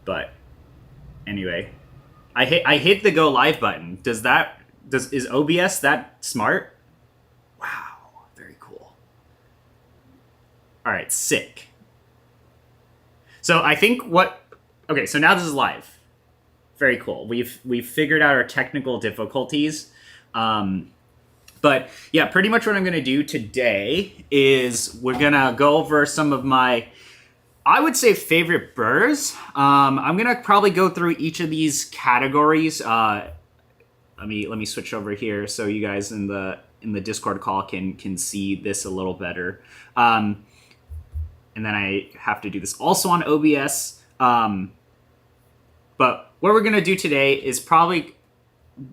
But anyway, I hit the go live button. Is OBS that smart? Wow, very cool. All right, sick. So I think okay, so now this is live. Very cool. We've figured out our technical difficulties. But yeah, pretty much what I'm going to do today is we're going to go over some of my, I would say, favorite burrs. I'm going to probably go through each of these categories. Let me switch over here so you guys in the Discord call can see this a little better. And then I have to do this also on OBS. But what we're going to do today is probably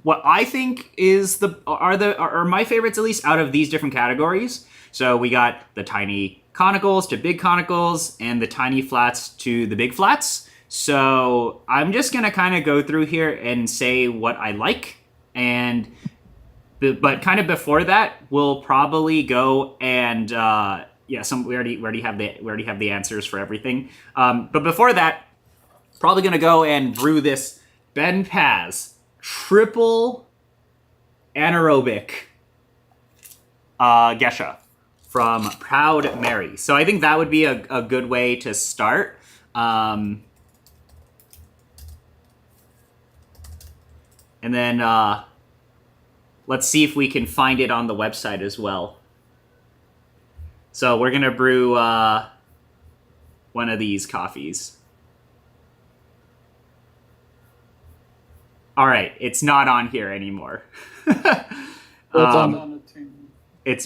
what I think is are my favorites, at least out of these different categories. So we got the tiny conicals to big conicals and the tiny flats to the big flats. So I'm just going to kind of go through here and say what I like. But kind of before that, we'll probably go and we already have the answers for everything. But before that, probably going to go and brew this Ben Paz triple anaerobic Gesha from Proud Mary. So I think that would be a good way to start. And then let's see if we can find it on the website as well. So we're going to brew one of these coffees. All right, it's not on here anymore. It's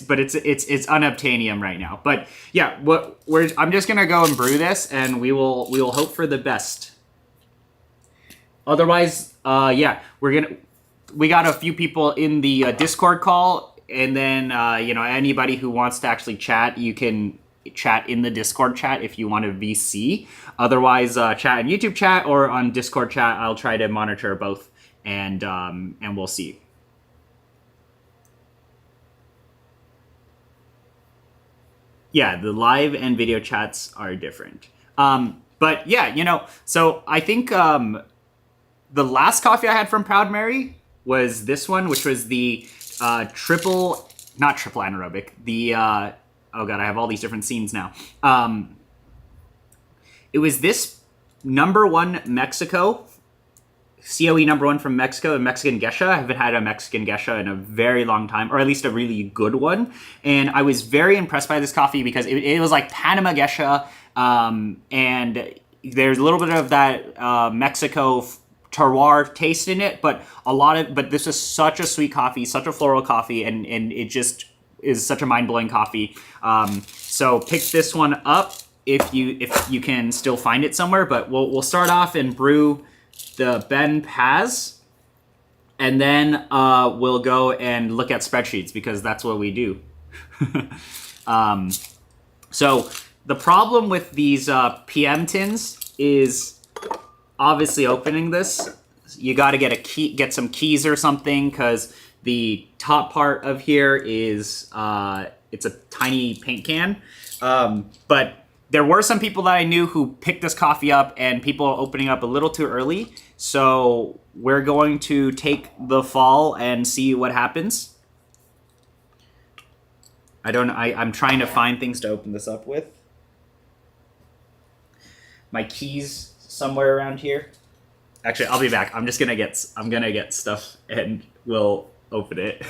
unobtainium right now. But yeah, I'm just gonna go and brew this, and we will hope for the best. Otherwise, yeah, we got a few people in the Discord call, and then anybody who wants to actually chat, you can chat in the Discord chat if you want to VC. Otherwise, chat in YouTube chat or on Discord chat. I'll try to monitor both. And we'll see. Yeah, the live and video chats are different. But yeah, so I think the last coffee I had from Proud Mary was this one, which was the not triple anaerobic. The oh god, I have all these different scenes now. It was this #1 Mexico. COE #1 from Mexico, a Mexican Gesha. I haven't had a Mexican Gesha in a very long time, or at least a really good one. And I was very impressed by this coffee because it was like Panama Gesha, and there's a little bit of that Mexico terroir taste in it, but this is such a sweet coffee, such a floral coffee, and it just is such a mind-blowing coffee. So pick this one up if you can still find it somewhere. But we'll start off and brew the Ben Paz, and then we'll go and look at spreadsheets because that's what we do. So the problem with these PM tins is obviously opening this. You got to get some keys or something, because the top part of here is it's a tiny paint can, but there were some people that I knew who picked this coffee up, and people are opening up a little too early. So we're going to take the fall and see what happens. I'm trying to find things to open this up with. My keys somewhere around here. Actually, I'll be back. I'm gonna get stuff and we'll open it.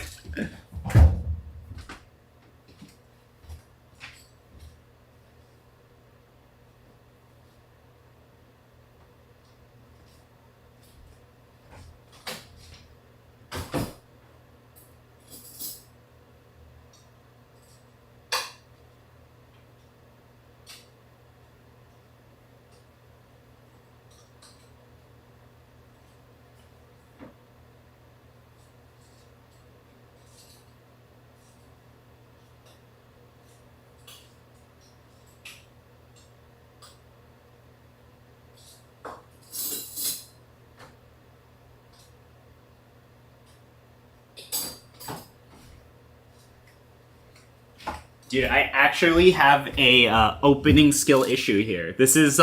Dude, I actually have a opening skill issue here. This is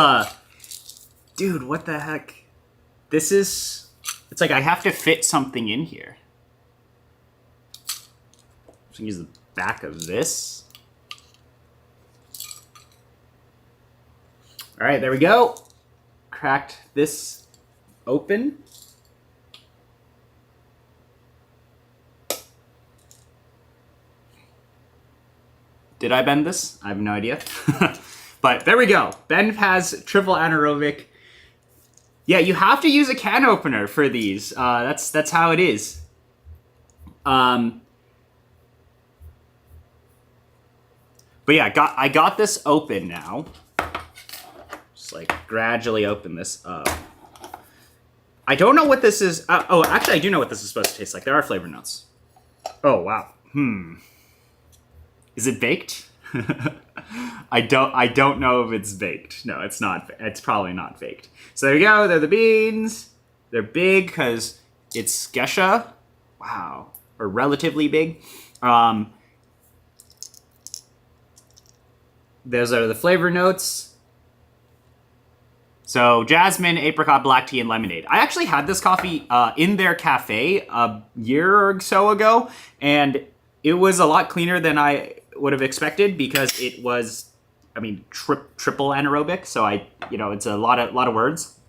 Dude, what the heck? This is... It's like I have to fit something in here. I'm gonna use the back of this. All right, there we go. Cracked this open. Did I bend this? I have no idea. But there we go. Ben has triple anaerobic. Yeah, you have to use a can opener for these. That's how it is. But yeah, I got this open now. Just like gradually open this up. I don't know what this is. Oh, actually, I do know what this is supposed to taste like. There are flavor notes. Oh wow. Is it baked? I don't know if it's baked. No, it's not. It's probably not baked. So there you go. They're the beans. They're big because it's geisha. Wow. Or relatively big. Those are the flavor notes. So jasmine, apricot, black tea, and lemonade. I actually had this coffee in their cafe a year or so ago, and it was a lot cleaner than I would have expected because it was, I mean, triple anaerobic. So it's a lot of words.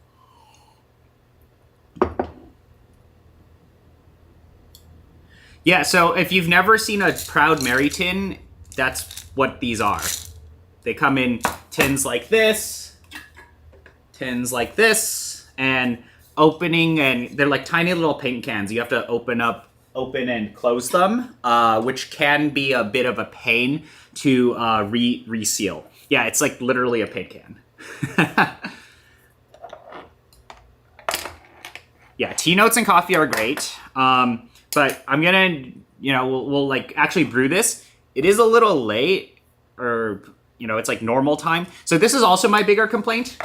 Yeah. So if you've never seen a Proud Mary tin, that's what these are. They come in tins like this. And opening, and they're like tiny little paint cans. You have to open and close them, which can be a bit of a pain to reseal. Yeah, it's like literally a paint can. Yeah, tea notes and coffee are great, but I'm gonna, we'll like actually brew this. It is a little late, or it's like normal time. So this is also my bigger complaint.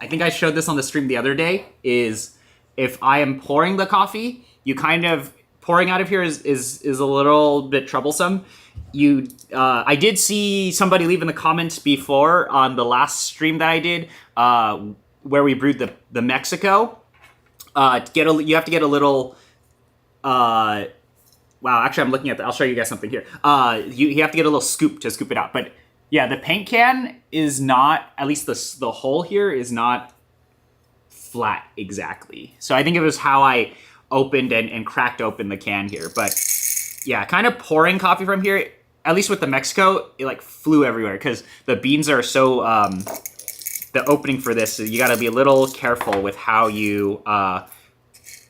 I think I showed this on the stream the other day, is if I am pouring the coffee, you kind of, pouring out of here is a little bit troublesome. I did see somebody leave in the comments before on the last stream that I did, where we brewed the Mexico. You have to get a little, wow, actually I'm looking at I'll show you guys something here. You have to get a little scoop to scoop it out, but yeah, the paint can is not, at least the hole here is not flat exactly. So I think it was how I opened and cracked open the can here. But yeah, kind of pouring coffee from here, at least with the Mexico, it like flew everywhere because the beans are so, the opening for this, you gotta be a little careful with how you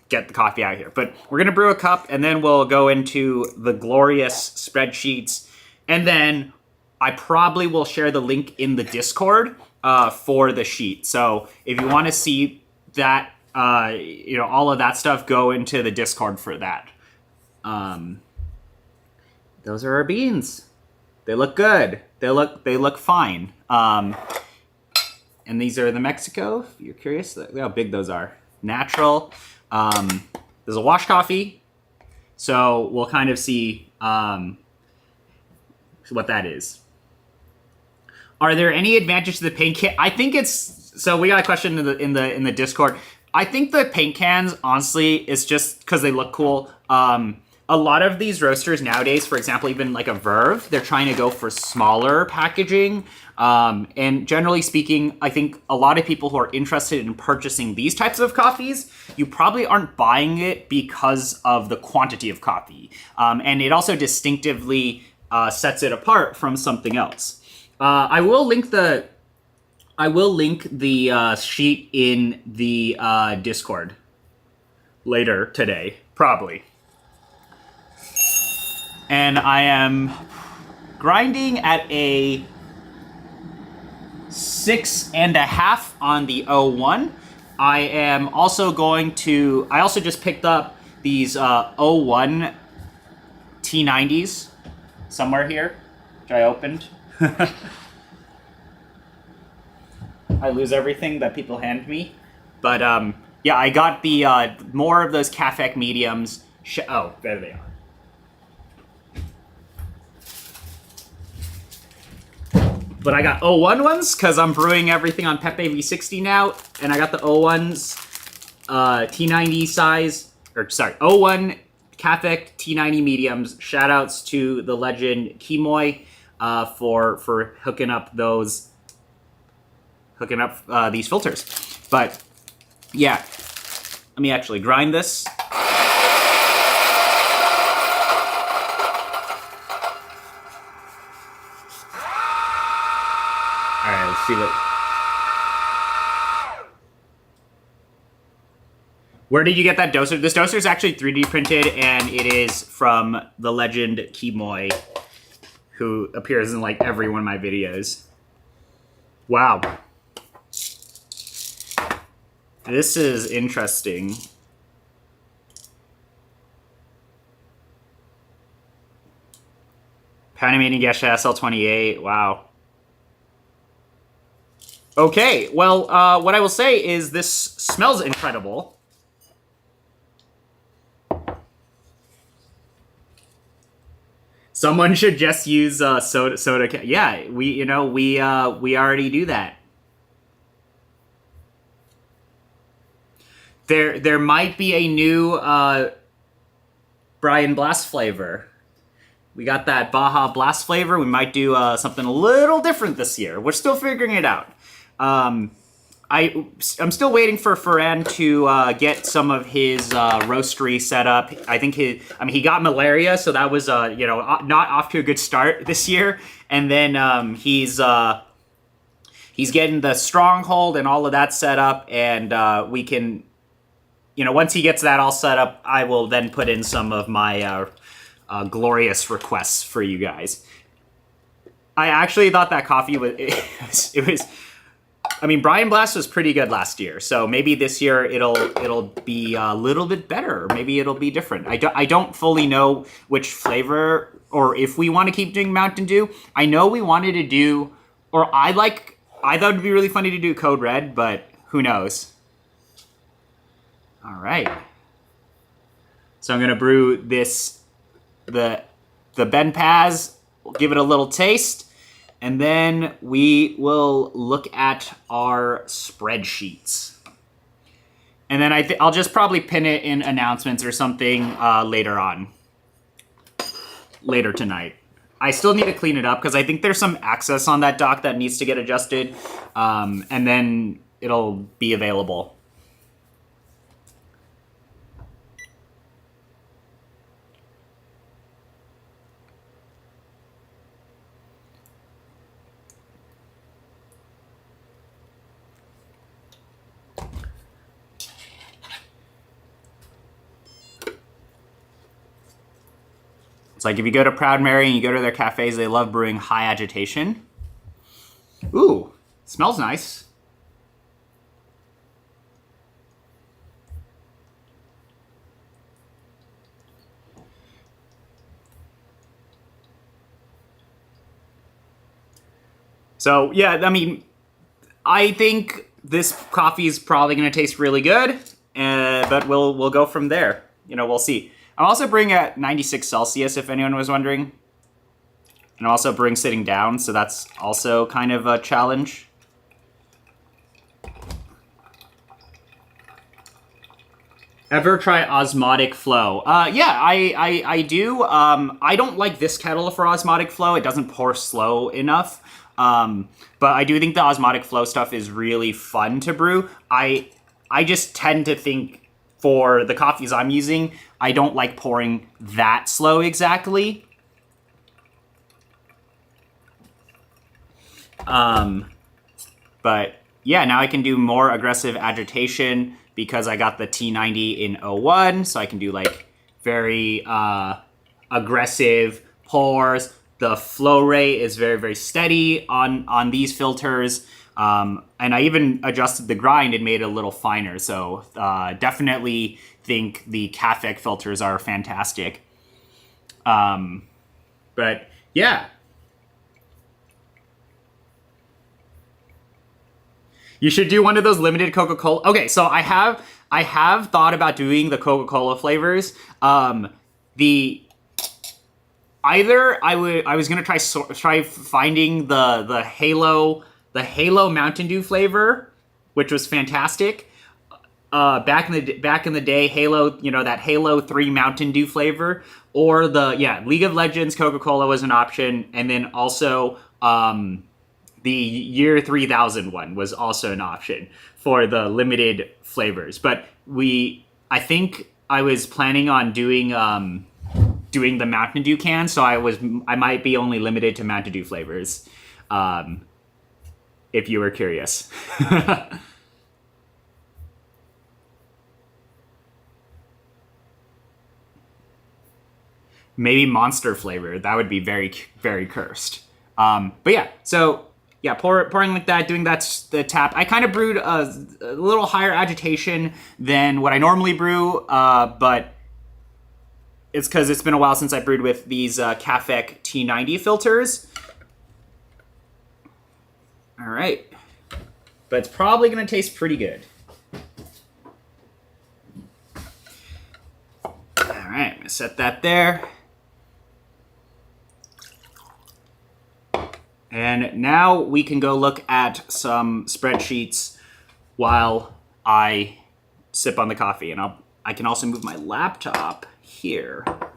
get the coffee out of here. But we're gonna brew a cup and then we'll go into the glorious spreadsheets, and then I probably will share the link in the Discord for the sheet. So if you want to see that, all of that stuff, go into the Discord for that. Those are our beans. They look good. They look fine. And these are the Mexico. If you're curious, look how big those are. Natural. There's a wash coffee. So we'll kind of see what that is. Are there any advantage to the paint can? I think it's, so we got a question in the Discord. I think the paint cans, honestly, is just because they look cool. A lot of these roasters nowadays, for example, even like a Verve, they're trying to go for smaller packaging. And generally speaking, I think a lot of people who are interested in purchasing these types of coffees, you probably aren't buying it because of the quantity of coffee. And it also distinctively sets it apart from something else. I will link the sheet in the Discord later today, probably. And I am grinding at a 6.5 on the 01. I am also I also just picked up these 01 T90s somewhere here, which I opened. I lose everything that people hand me. But yeah, I got the more of those Cafec mediums. Oh, there they are. But I got O1 ones because I'm brewing everything on Pepe V60 now, and I got the O1s T90 size, or sorry, O1 Catholic T90 mediums. Shout outs to the legend Kimoy for hooking up these filters. But yeah, let me actually grind this. All right, let's see what. Where did you get that doser? This doser is actually 3D printed, and it is from the legend Kimoy, who appears in like every one of my videos. Wow. This is interesting. Panamanian Gesha SL28, wow. Okay, well, what I will say is this smells incredible. Someone should just use soda. Yeah, we already do that. There might be a new Brian Blast flavor. We got that Baja Blast flavor. We might do something a little different this year. We're still figuring it out. I'm still waiting for Ferran to get some of his roastery set up. I think he got malaria, so that was not off to a good start this year. And then he's getting the stronghold and all of that set up, and we can, once he gets that all set up, I will then put in some of my glorious requests for you guys. I actually thought that coffee was Brian Blast was pretty good last year, so maybe this year it'll be a little bit better. Maybe it'll be different. I don't fully know which flavor, or if we want to keep doing Mountain Dew. I know we wanted to do, or I thought it'd be really funny to do Code Red, but who knows? All right. So I'm gonna brew the Ben Paz. We'll give it a little taste. And then we will look at our spreadsheets. And then I'll just probably pin it in announcements or something later tonight. I still need to clean it up because I think there's some access on that dock that needs to get adjusted. And then it'll be available. Like if you go to Proud Mary and you go to their cafes, they love brewing high agitation. Ooh, smells nice. So yeah, I think this coffee is probably going to taste really good, but we'll go from there. We'll see. I'm also brewing at 96 Celsius, if anyone was wondering. And I'm also brewing sitting down, so that's also kind of a challenge. Ever try osmotic flow? Yeah, I do. I don't like this kettle for osmotic flow. It doesn't pour slow enough. But I do think the osmotic flow stuff is really fun to brew. I just tend to think, for the coffees I'm using, I don't like pouring that slow exactly. But yeah, now I can do more aggressive agitation because I got the T90 in O1, so I can do like very aggressive pours. The flow rate is very, very steady on these filters. And I even adjusted the grind and made it a little finer. So definitely think the Catholic filters are fantastic. But yeah. You should do one of those limited Coca-Cola. Okay, so I have thought about doing the Coca-Cola flavors. either I was gonna try finding the Halo Mountain Dew flavor, which was fantastic. Back in the day, Halo, that Halo 3 Mountain Dew flavor, or League of Legends Coca-Cola was an option, and then also the Year 3000 one was also an option for the limited flavors. But I think I was planning on doing the Mountain Dew can, so I might be only limited to Mountain Dew flavors, if you were curious. Maybe Monster flavor. That would be very, very cursed. But yeah, so yeah, pouring like that, doing that's the tap. I kind of brewed a little higher agitation than what I normally brew, but it's because it's been a while since I brewed with these Cafec T90 filters. All right, but it's probably gonna taste pretty good. All right, I'm gonna set that there. And now we can go look at some spreadsheets while I sip on the coffee. And I can also move my laptop here. I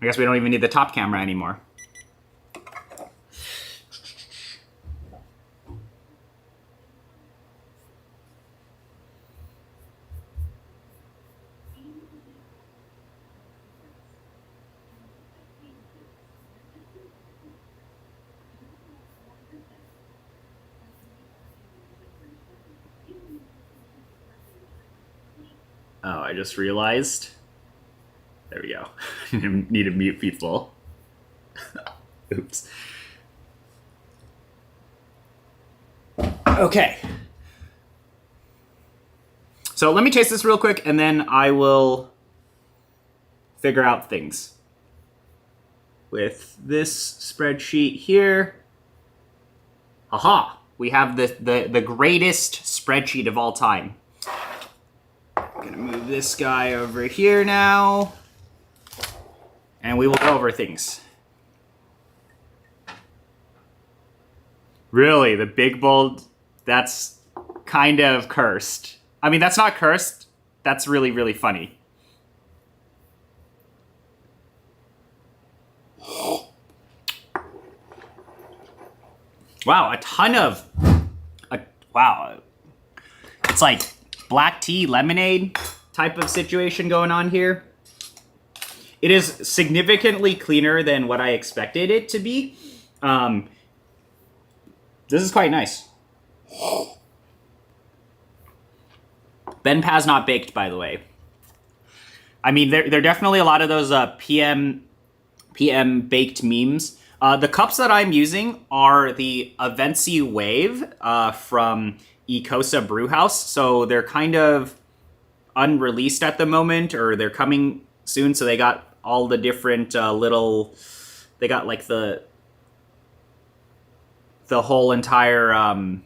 guess we don't even need the top camera anymore. Oh, I just realized. There we go. Need to mute people. Oops. Okay. So let me taste this real quick, and then I will figure out things. With this spreadsheet here. Aha! We have the greatest spreadsheet of all time. I'm gonna move this guy over here now, and we will go over things. Really, the big bold, that's kind of cursed. I mean, that's not cursed. That's really, really funny. Wow, a ton of, wow. It's like black tea, lemonade type of situation going on here. It is significantly cleaner than what I expected it to be. This is quite nice. Ben Paz not baked, by the way. I mean, there are definitely a lot of those PM baked memes. The cups that I'm using are the Avency Wave from Ecosa Brewhouse, so they're kind of unreleased at the moment, or they're coming soon. So they got all the different they got like the whole entire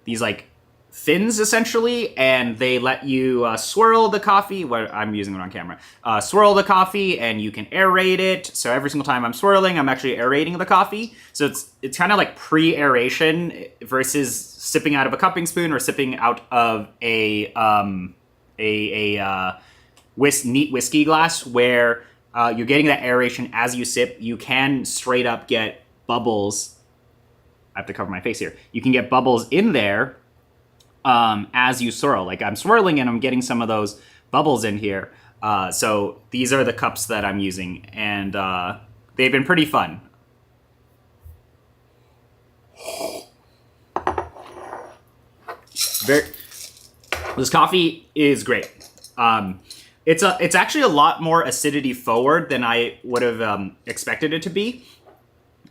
these like fins essentially, and they let you swirl the coffee. Well, I'm using it on camera. Swirl the coffee, and you can aerate it. So every single time I'm swirling, I'm actually aerating the coffee. So it's kind of like pre-aeration versus sipping out of a cupping spoon or sipping out of a neat whiskey glass, where you're getting that aeration as you sip. You can straight up get bubbles. I have to cover my face here. You can get bubbles in there as you swirl. Like I'm swirling and I'm getting some of those bubbles in here. So these are the cups that I'm using, and they've been pretty fun. This coffee is great. It's actually a lot more acidity forward than I would have expected it to be.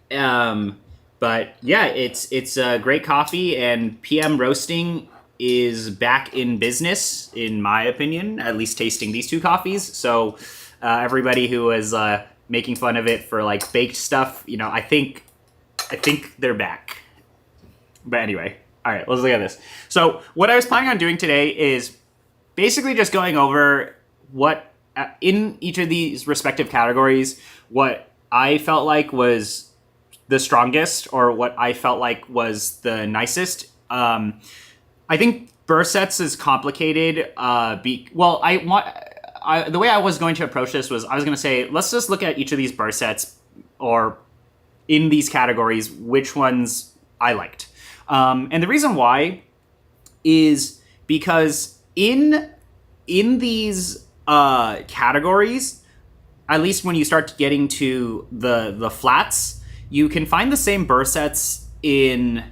But yeah, it's a great coffee, and PM Roasting is back in business, in my opinion, at least tasting these two coffees. So everybody who was making fun of it for like baked stuff, I think they're back. But anyway, all right, let's look at this. So what I was planning on doing today is basically just going over what in each of these respective categories, what I felt like was the strongest, or what I felt like was the nicest. I think burr sets is complicated. The way I was going to approach this was I was going to say, let's just look at each of these burr sets, or in these categories, which ones I liked. And the reason why is because in these categories, at least when you start getting to the flats, you can find the same burr sets in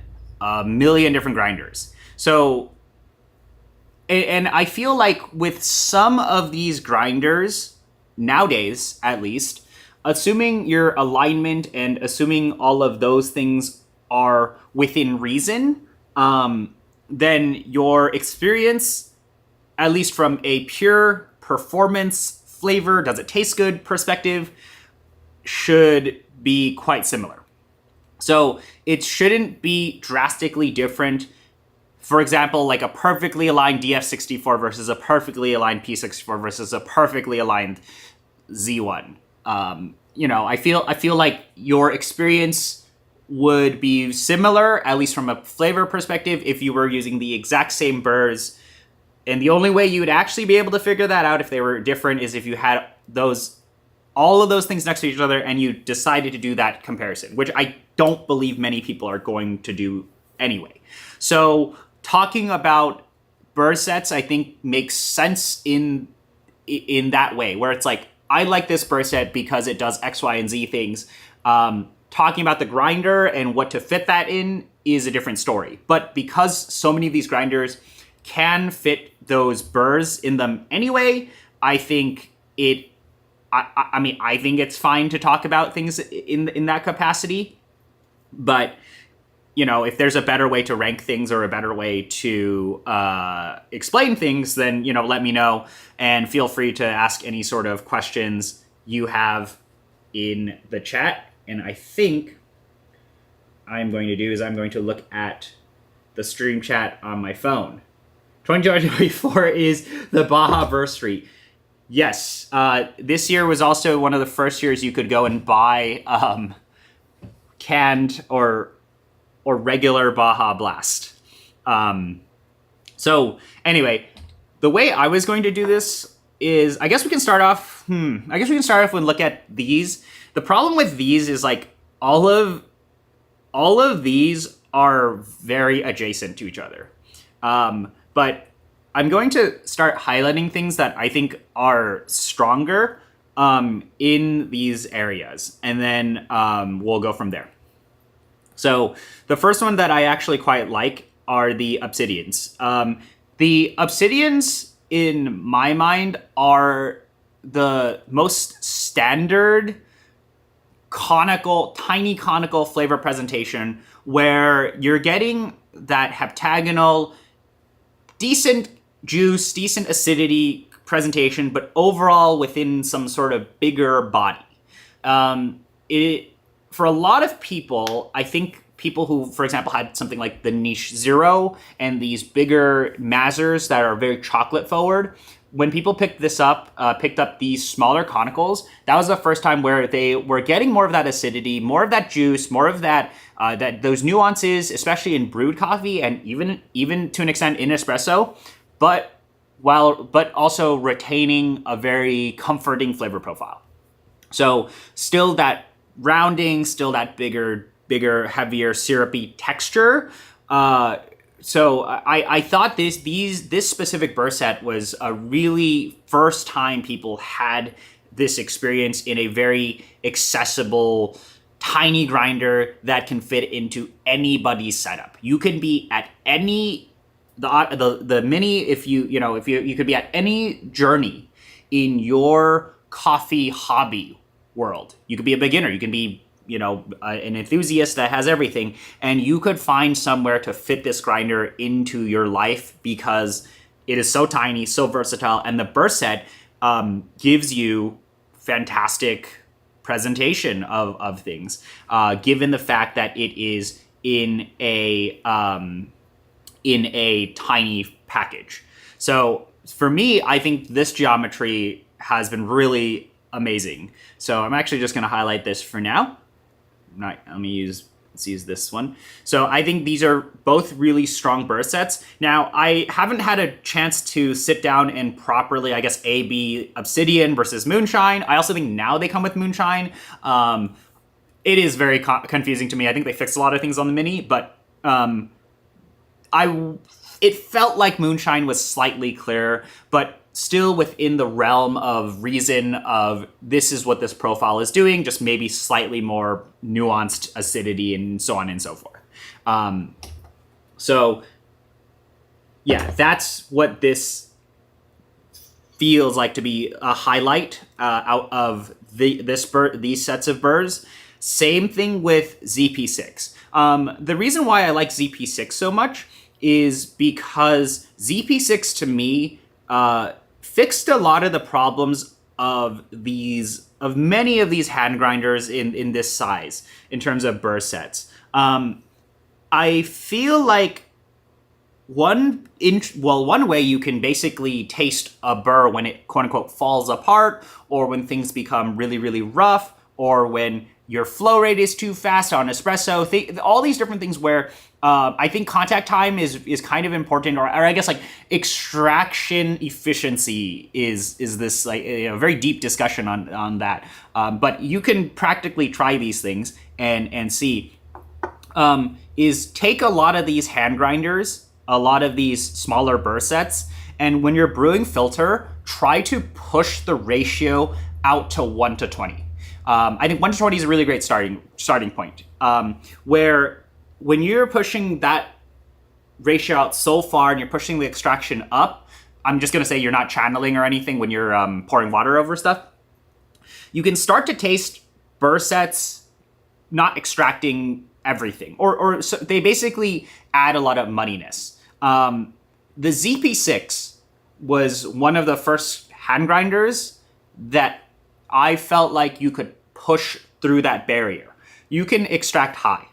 a million different grinders. So, and I feel like with some of these grinders, nowadays at least, assuming your alignment and assuming all of those things are within reason, then your experience, at least from a pure performance, flavor, does it taste good perspective, should be quite similar. So it shouldn't be drastically different. For example, like a perfectly aligned DF64 versus a perfectly aligned P64 versus a perfectly aligned Z1. I feel like your experience would be similar, at least from a flavor perspective, if you were using the exact same burrs. And the only way you would actually be able to figure that out if they were different is if you had all of those things next to each other and you decided to do that comparison, which I don't believe many people are going to do anyway. So talking about burr sets, I think, makes sense in that way, where it's like, I like this burr set because it does X, Y, and Z things. Talking about the grinder and what to fit that in is a different story. But because so many of these grinders can fit those burrs in them anyway, I think I think it's fine to talk about things in that capacity. But if there's a better way to rank things or a better way to explain things, then let me know, and feel free to ask any sort of questions you have in the chat. And I think I'm going to look at the stream chat on my phone. 2024 is the Baja Bursary. Yes, this year was also one of the first years you could go and buy canned or regular Baja Blast. So anyway, the way I was going to do this is, I guess we can start off and look at these. The problem with these is like all of these are very adjacent to each other. But I'm going to start highlighting things that I think are stronger in these areas, and then we'll go from there. So the first one that I actually quite like are the obsidians. The obsidians, in my mind, are the most standard tiny conical flavor presentation, where you're getting that heptagonal, decent juice, decent acidity presentation, but overall within some sort of bigger body. For a lot of people, I think people who, for example, had something like the Niche Zero and these bigger Mazers that are very chocolate forward, when people picked up these smaller conicals, that was the first time where they were getting more of that acidity, more of that juice, more of that those nuances, especially in brewed coffee and even to an extent in espresso, but also retaining a very comforting flavor profile. So still that rounding, still that bigger, heavier, syrupy texture. So I thought this specific burr set was a really first time people had this experience in a very accessible, tiny grinder that can fit into anybody's setup. You can be at any the mini, if you could be at any journey in your coffee hobby world. You could be a beginner. You can be an enthusiast that has everything, and you could find somewhere to fit this grinder into your life because it is so tiny, so versatile, and the burr set gives you fantastic presentation of things, given the fact that it is in a tiny package. So for me, I think this geometry has been really amazing. So I'm actually just going to highlight this for now. Let's use this one. So I think these are both really strong burr sets. Now, I haven't had a chance to sit down and properly, I guess, A/B Obsidian versus Moonshine. I also think now they come with Moonshine. It is very confusing to me. I think they fixed a lot of things on the Mini, but it felt like Moonshine was slightly clearer, but still within the realm of reason of this is what this profile is doing, just maybe slightly more nuanced acidity and so on and so forth. So yeah, that's what this feels like to be a highlight out of these sets of burrs. Same thing with ZP6. The reason why I like ZP6 so much is because ZP6 to me fixed a lot of the problems of many of these hand grinders in this size in terms of burr sets. I feel like one way you can basically taste a burr when it quote unquote falls apart, or when things become really, really rough, or when your flow rate is too fast on espresso, all these different things where I think contact time is kind of important, or I guess like extraction efficiency is this like a very deep discussion on that. But you can practically try these things and see. Is take a lot of these hand grinders, a lot of these smaller burr sets, and when you're brewing filter, try to push the ratio out to 1:20. I think 1:20 is a really great starting point. Where when you're pushing that ratio out so far and you're pushing the extraction up, I'm just going to say you're not channeling or anything when you're pouring water over stuff. You can start to taste burr sets not extracting everything, or so they basically add a lot of muddiness. The ZP6 was one of the first hand grinders that I felt like you could push through that barrier. You can extract high.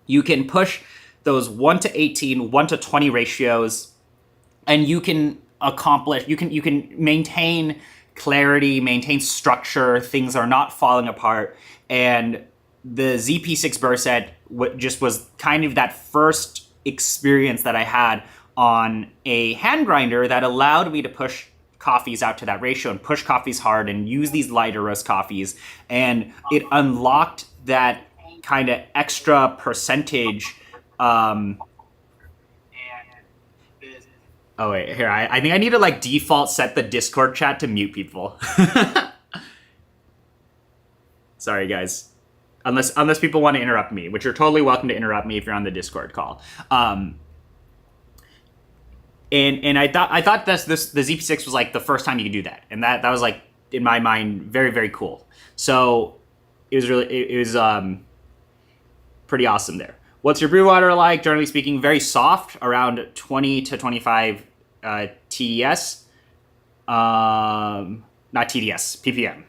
You can push those 1:18, 1:20 ratios, and you can accomplish, you can maintain clarity, maintain structure, things are not falling apart. And the ZP6 burr set just was kind of that first experience that I had on a hand grinder that allowed me to push coffees out to that ratio and push coffees hard and use these lighter roast coffees. And it unlocked that kind of extra percentage. Oh wait, here, I think I need to like default set the Discord chat to mute people. Sorry guys. Unless people want to interrupt me, which you're totally welcome to interrupt me if you're on the Discord call. And I thought the ZP6 was like the first time you could do that, and that was like in my mind very, very cool. So it was pretty awesome there. What's your brew water like? Generally speaking, very soft, around 20 to 25 TDS. Not TDS, ppm.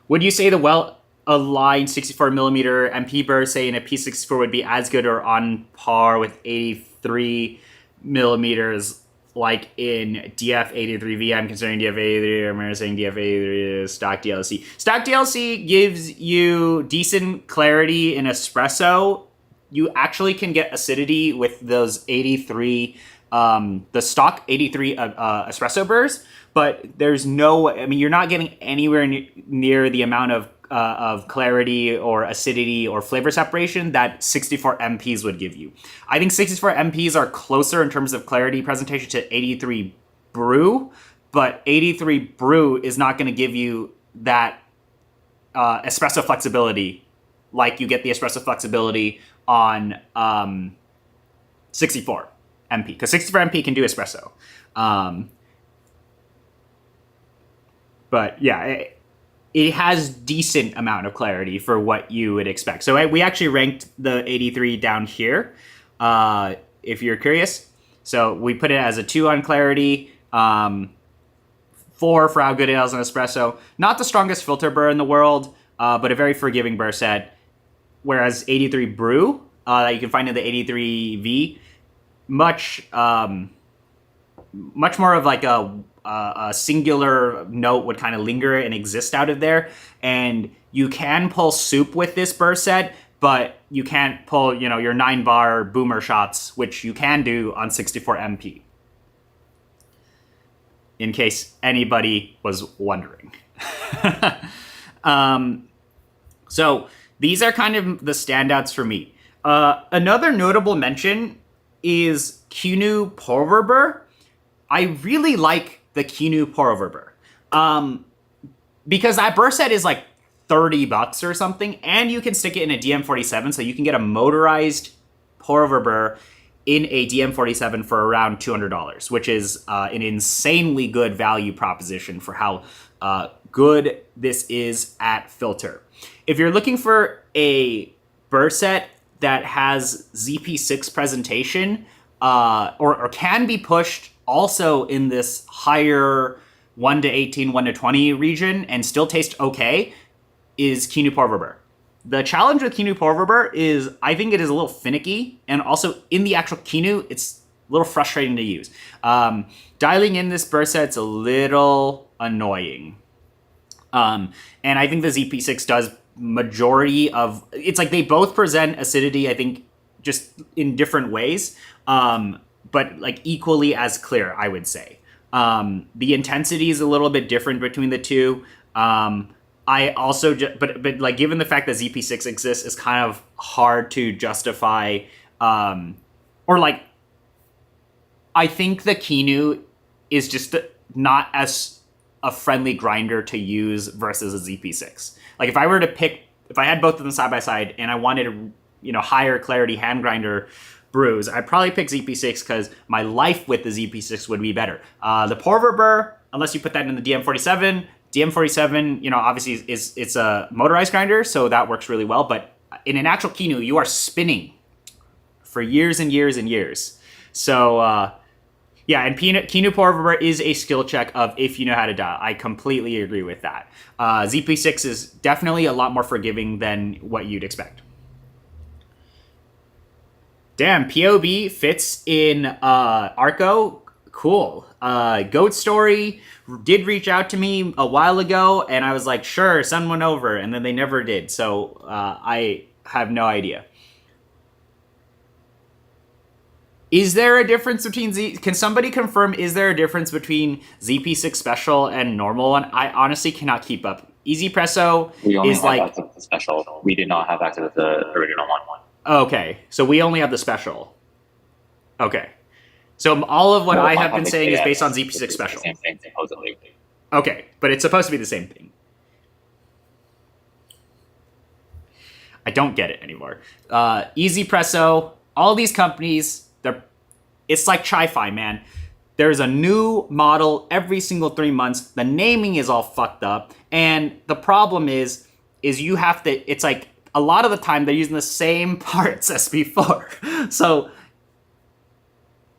Would you say the well-aligned 64 millimeter MP burr, say in a P64, would be as good or on par with 83 millimeters like in DF83V? I'm considering DF83, I'm saying DF83 is stock DLC. Stock DLC gives you decent clarity in espresso. You actually can get acidity with those 83, the stock 83 espresso burrs, but there's you're not getting anywhere near the amount of clarity or acidity or flavor separation that 64 MPs would give you. I think 64 MPs are closer in terms of clarity presentation to 83 brew, but 83 brew is not going to give you that espresso flexibility like you get the espresso flexibility on 64 MP, because 64 MP can do espresso. But yeah, it has decent amount of clarity for what you would expect. So we actually ranked the 83 down here, if you're curious. So we put it as a 2 on clarity, 4 for how good it is on espresso. Not the strongest filter burr in the world, but a very forgiving burr set. Whereas 83 brew, that you can find in the 83V, much much more of like a singular note would kind of linger and exist out of there. And you can pull soup with this burr set, but you can't pull, your 9-bar boomer shots, which you can do on 64 MP. In case anybody was wondering. So these are kind of the standouts for me. Another notable mention is Kinu pour-over burr. I really like the Kinu pour-over burr. Because that burr set is like $30 or something, and you can stick it in a DM47, so you can get a motorized pour-over burr in a DM47 for around $200, which is an insanely good value proposition for how good this is at filter. If you're looking for a burr set that has ZP6 presentation, or can be pushed also in this higher 1 to 18, 1 to 20 region and still taste okay, is Kinu pour-over burr. The challenge with Kinu pour-over burr is I think it is a little finicky, and also in the actual Kinu, it's a little frustrating to use. Dialing in this burr set's a little annoying. And I think the ZP6 does majority of... It's like they both present acidity, I think, just in different ways, but like equally as clear, I would say. The intensity is a little bit different between the two. I also, but like given the fact that ZP6 exists, it's kind of hard to justify, or like, I think the Kinu is just not as a friendly grinder to use versus a ZP6. Like if I were to pick, if I had both of them side by side and I wanted, higher clarity hand grinder brews, I'd probably pick ZP6 because my life with the ZP6 would be better. The pour-over burr, unless you put that in the DM47, obviously it's a motorized grinder, so that works really well. But in an actual Kinu, you are spinning for years and years and years. So and Kinu pour-over burr is a skill check of if you know how to dial. I completely agree with that. ZP6 is definitely a lot more forgiving than what you'd expect. Damn, POB fits in Arco. Cool. Goat Story did reach out to me a while ago, and I was like, sure, send one over, and then they never did. So I have no idea. Is there a difference between Can somebody confirm, is there a difference between ZP6 Special and normal one? I honestly cannot keep up. Easy Presso we only is have like... access to the special. We did not have access to the original one. Okay, so we only have the special. Okay. So all of what I have been saying is based on ZP6 Special. Same thing, supposedly. Okay, but it's supposed to be the same thing. I don't get it anymore. Easy Presso, all these companies, it's like Chi-Fi, man. There's a new model every single 3 months. The naming is all fucked up. And the problem is you have to, it's like, a lot of the time they're using the same parts as before. So,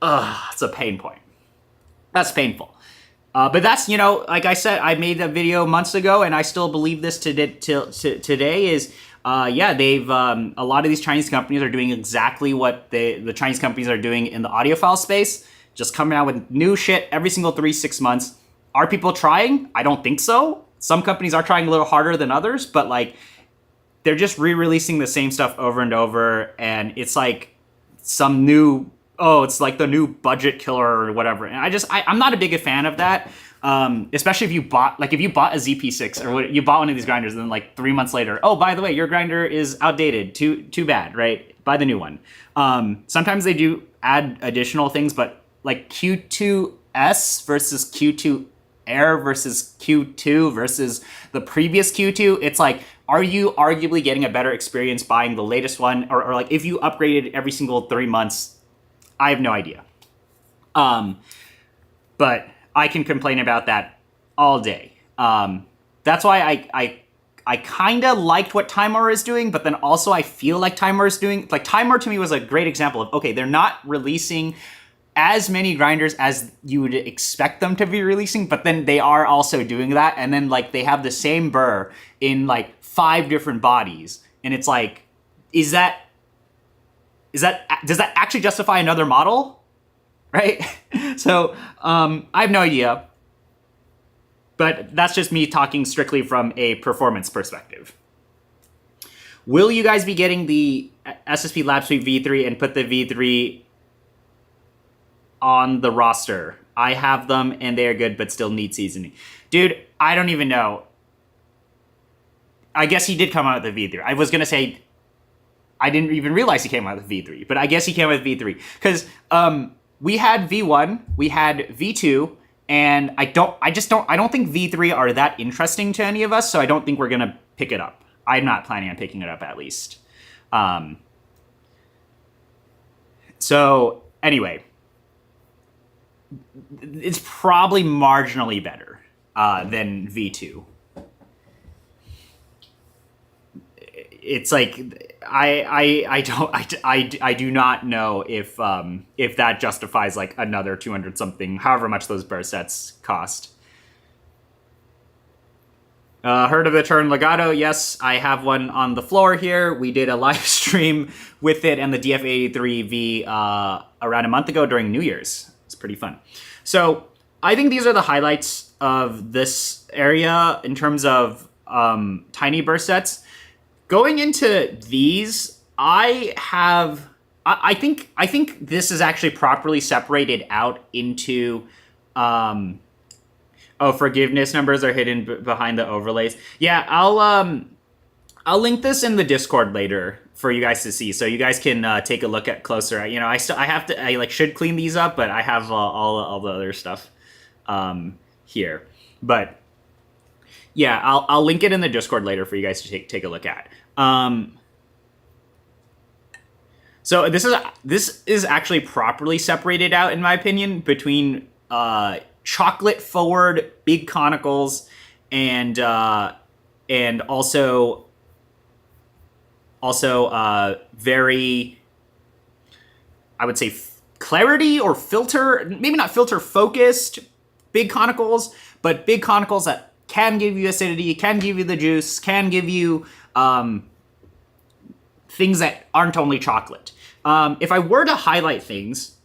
it's a pain point. That's painful. But that's, like I said, I made a video months ago and I still believe this today is, they've, a lot of these Chinese companies are doing exactly what the Chinese companies are doing in the audiophile space, just coming out with new shit every single 3-6 months. Are people trying? I don't think so. Some companies are trying a little harder than others, but like, they're just re-releasing the same stuff over and over, and it's like some new, it's like the new budget killer or whatever. And I'm not a big fan of that, especially if you bought a ZP6 or you bought one of these grinders and then like 3 months later, by the way, your grinder is outdated, too bad, right? Buy the new one. Sometimes they do add additional things, but like Q2S versus Q2 Air versus Q2 versus the previous Q2, it's like, are you arguably getting a better experience buying the latest one? Or like if you upgraded every single 3 months, I have no idea. But I can complain about that all day. That's why I kind of liked what Timor is doing, but then also I feel like Timor is doing, like Timor to me was a great example of, okay, they're not releasing as many grinders as you would expect them to be releasing, but then they are also doing that, and then like they have the same burr in like 5 different bodies, and it's like, does that actually justify another model? right? So I have no idea. But that's just me talking strictly from a performance perspective. Will you guys be getting the SSP Lab Suite V3 and put the V3 on the roster? I have them and they are good, but still need seasoning. Dude, I don't even know. I guess he did come out with the V3. I was going to say, I didn't even realize he came out with V3, but I guess he came out with V3. Because we had V1, we had V2, and I don't think V3 are that interesting to any of us, so I don't think we're going to pick it up. I'm not planning on picking it up, at least. So, anyway. It's probably marginally better than V2. It's like, I do not know if that justifies like another 200 something, however much those burr sets cost. Heard of the term legato? Yes, I have one on the floor here. We did a live stream with it and the DF83V around a month ago during New Year's. It's pretty fun. So I think these are the highlights of this area in terms of tiny burr sets. Going into these, I think this is actually properly separated out into forgiveness numbers are hidden behind the overlays. Yeah, I'll link this in the Discord later for you guys to see, so you guys can take a look at closer. You know, I should clean these up, but I have all the other stuff here. But yeah, I'll link it in the Discord later for you guys to take a look at. So this is actually properly separated out, in my opinion, between chocolate forward big conicals and also very, I would say, clarity or filter, maybe not filter focused big conicals, but big conicals that can give you acidity, can give you the juice, can give you things that aren't only chocolate. If I were to highlight things,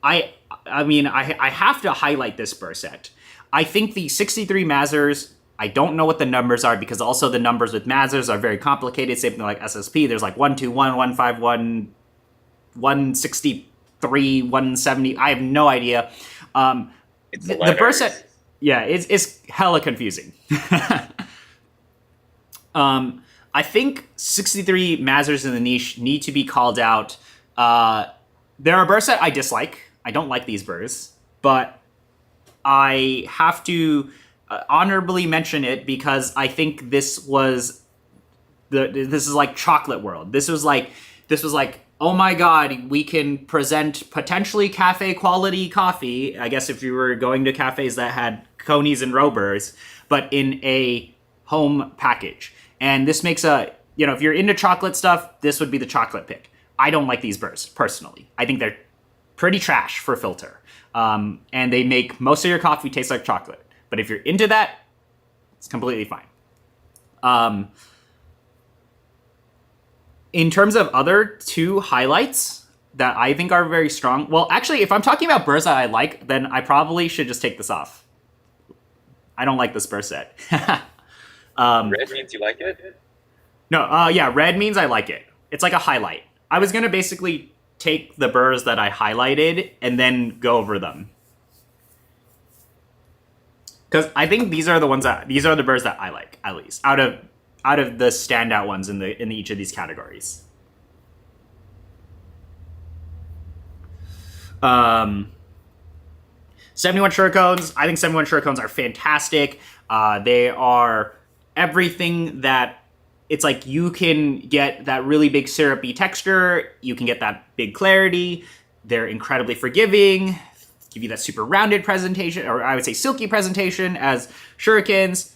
I have to highlight this burr set. I think the 63 Mazers, I don't know what the numbers are because also the numbers with Mazers are very complicated. Same thing like SSP. There's like 121, 151, 163, 170. I have no idea. The burr set, yeah, it's hella confusing. I think 63 Mazers in the niche need to be called out. They're a burr set I dislike. I don't like these burrs, but I have to honorably mention it because I think this is like chocolate world. This was like, oh my god, we can present potentially cafe quality coffee. I guess if you were going to cafes that had conies and robbers, but in a home package. And this makes if you're into chocolate stuff, this would be the chocolate pick. I don't like these burrs, personally. I think they're pretty trash for filter. And they make most of your coffee taste like chocolate. But if you're into that, it's completely fine. In terms of other two highlights that I think are very strong, well, actually, if I'm talking about burrs that I like, then I probably should just take this off. I don't like this burr set. Red means you like it? No, yeah, red means I like it. It's like a highlight. I was going to basically take the burrs that I highlighted and then go over them. Because I think these are the burrs that I like, at least, out of the standout ones in each of these categories. 71 sugar cones. I think 71 sugar cones are fantastic. They are everything that it's like you can get that really big syrupy texture. You can get that big clarity. They're incredibly forgiving. Give you that super rounded presentation, or I would say silky presentation as shurikens.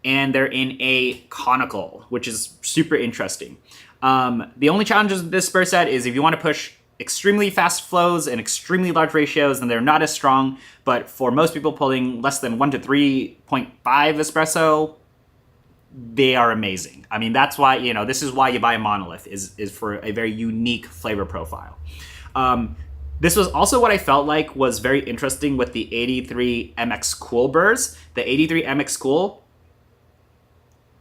And they're in a conical, which is super interesting. The only challenges with this burr set is if you want to push extremely fast flows and extremely large ratios, then they're not as strong. But for most people pulling less than 1 to 3.5 espresso, they are amazing. I mean, that's why, this is why you buy a monolith, is for a very unique flavor profile. This was also what I felt like was very interesting with the 83 MX Cool burrs. The 83 MX Cool,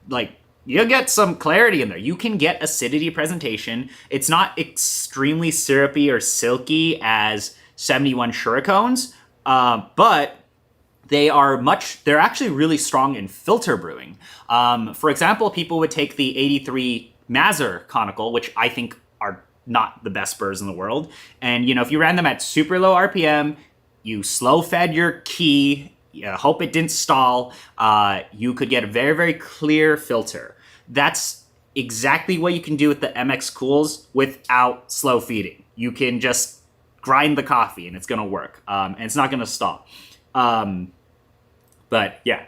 like, you'll get some clarity in there. You can get acidity presentation. It's not extremely syrupy or silky as 71 Shuricones, but they're actually really strong in filter brewing. For example, people would take the 83 Mazer conical, which I think are not the best burrs in the world. And, if you ran them at super low RPM, you slow fed your key, you hope it didn't stall, you could get a very, very clear filter. That's exactly what you can do with the MX Cools without slow feeding. You can just grind the coffee and it's going to work. And it's not going to stall. But yeah.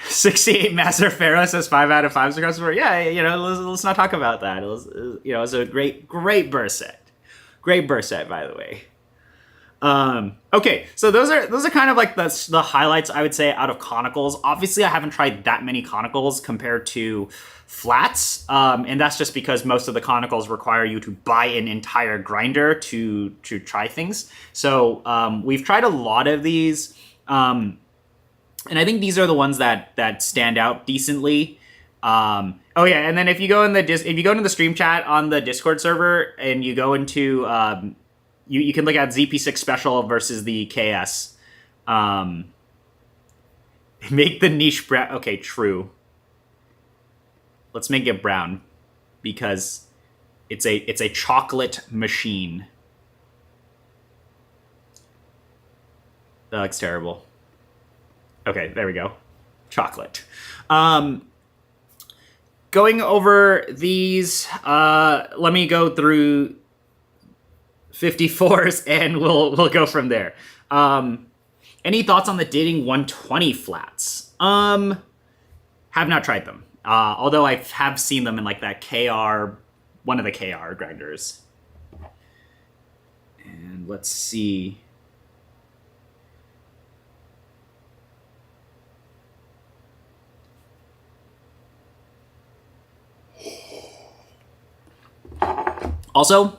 68 Master Pharaoh says 5 out of 5 across the board. Yeah, let's not talk about that. It was a great burr set. Great burr set, by the way. Okay, so those are kind of like the highlights, I would say, out of conicals. Obviously, I haven't tried that many conicals compared to flats, and that's just because most of the conicals require you to buy an entire grinder to try things. So we've tried a lot of these. And I think these are the ones that stand out decently. Oh yeah, and then if you go into the stream chat on the Discord server and you go into you can look at ZP6 Special versus the KS. Make the niche brown. Okay, true. Let's make it brown because it's a chocolate machine. That looks terrible. Okay, there we go. Chocolate. Going over these, let me go through 54s and we'll go from there. Any thoughts on the Dating 120 flats? Have not tried them. Although I have seen them in like that KR, one of the KR grinders. And let's see. Also,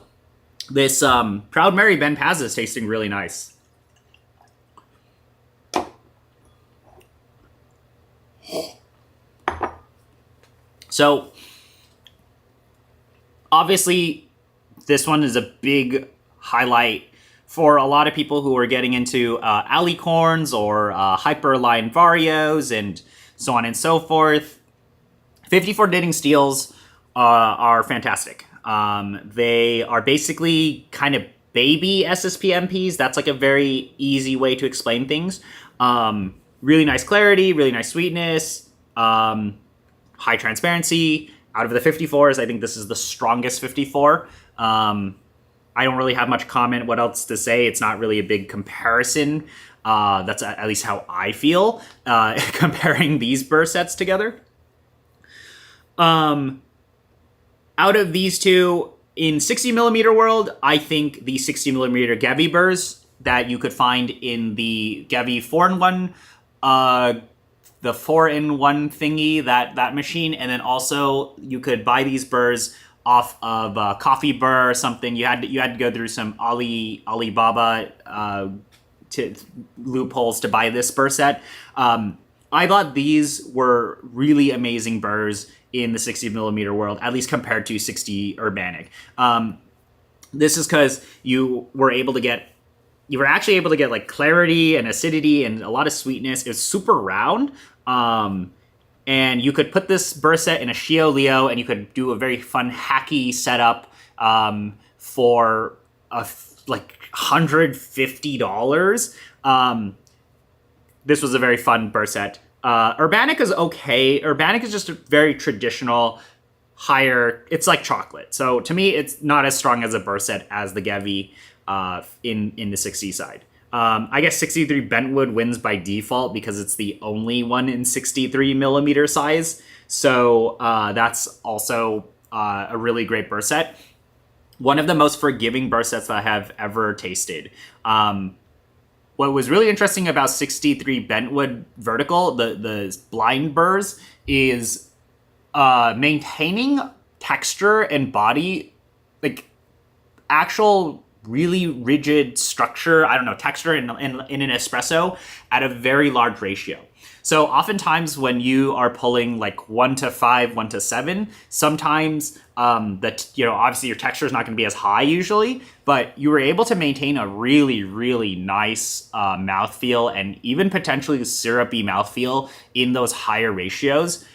this Proud Mary Ben Paz is tasting really nice. So, obviously, this one is a big highlight for a lot of people who are getting into alicorns or hyperline varios and so on and so forth. 54 Dating Steels are fantastic. They are basically kind of baby SSP MPs. That's like a very easy way to explain things. Really nice clarity, really nice sweetness, high transparency. Out of the 54s, I think this is the strongest 54. I don't really have much comment what else to say. It's not really a big comparison. That's at least how I feel comparing these burr sets together. Out of these two, in 60 millimeter world, I think the 60 millimeter Gevi burrs that you could find in the Gevi 4-in-1, the 4-in-1 thingy, that machine, and then also you could buy these burrs off of Coffee Burr or something. You had to go through some Alibaba loopholes to buy this burr set. I thought these were really amazing burrs in the 60 millimeter world, at least compared to 60 Urbanic. This is because you were actually able to get like clarity and acidity and a lot of sweetness. It was super round. And you could put this burr set in a Shio Leo and you could do a very fun hacky setup for like $150. This was a very fun burr set. Urbanic is okay. Urbanic is just a very traditional, higher. It's like chocolate. So to me, it's not as strong as a burr set as the Gevi in the 60 side. I guess 63 Bentwood wins by default because it's the only one in 63 millimeter size. So that's also a really great burr set. One of the most forgiving burr sets that I have ever tasted. What was really interesting about 63 Bentwood Vertical, the blind burrs, is maintaining texture and body, like actual really rigid structure, I don't know, texture in an espresso at a very large ratio. So oftentimes when you are pulling like 1-5, 1-7, sometimes obviously your texture is not going to be as high usually, but you were able to maintain a really, really nice mouthfeel and even potentially syrupy mouthfeel in those higher ratios.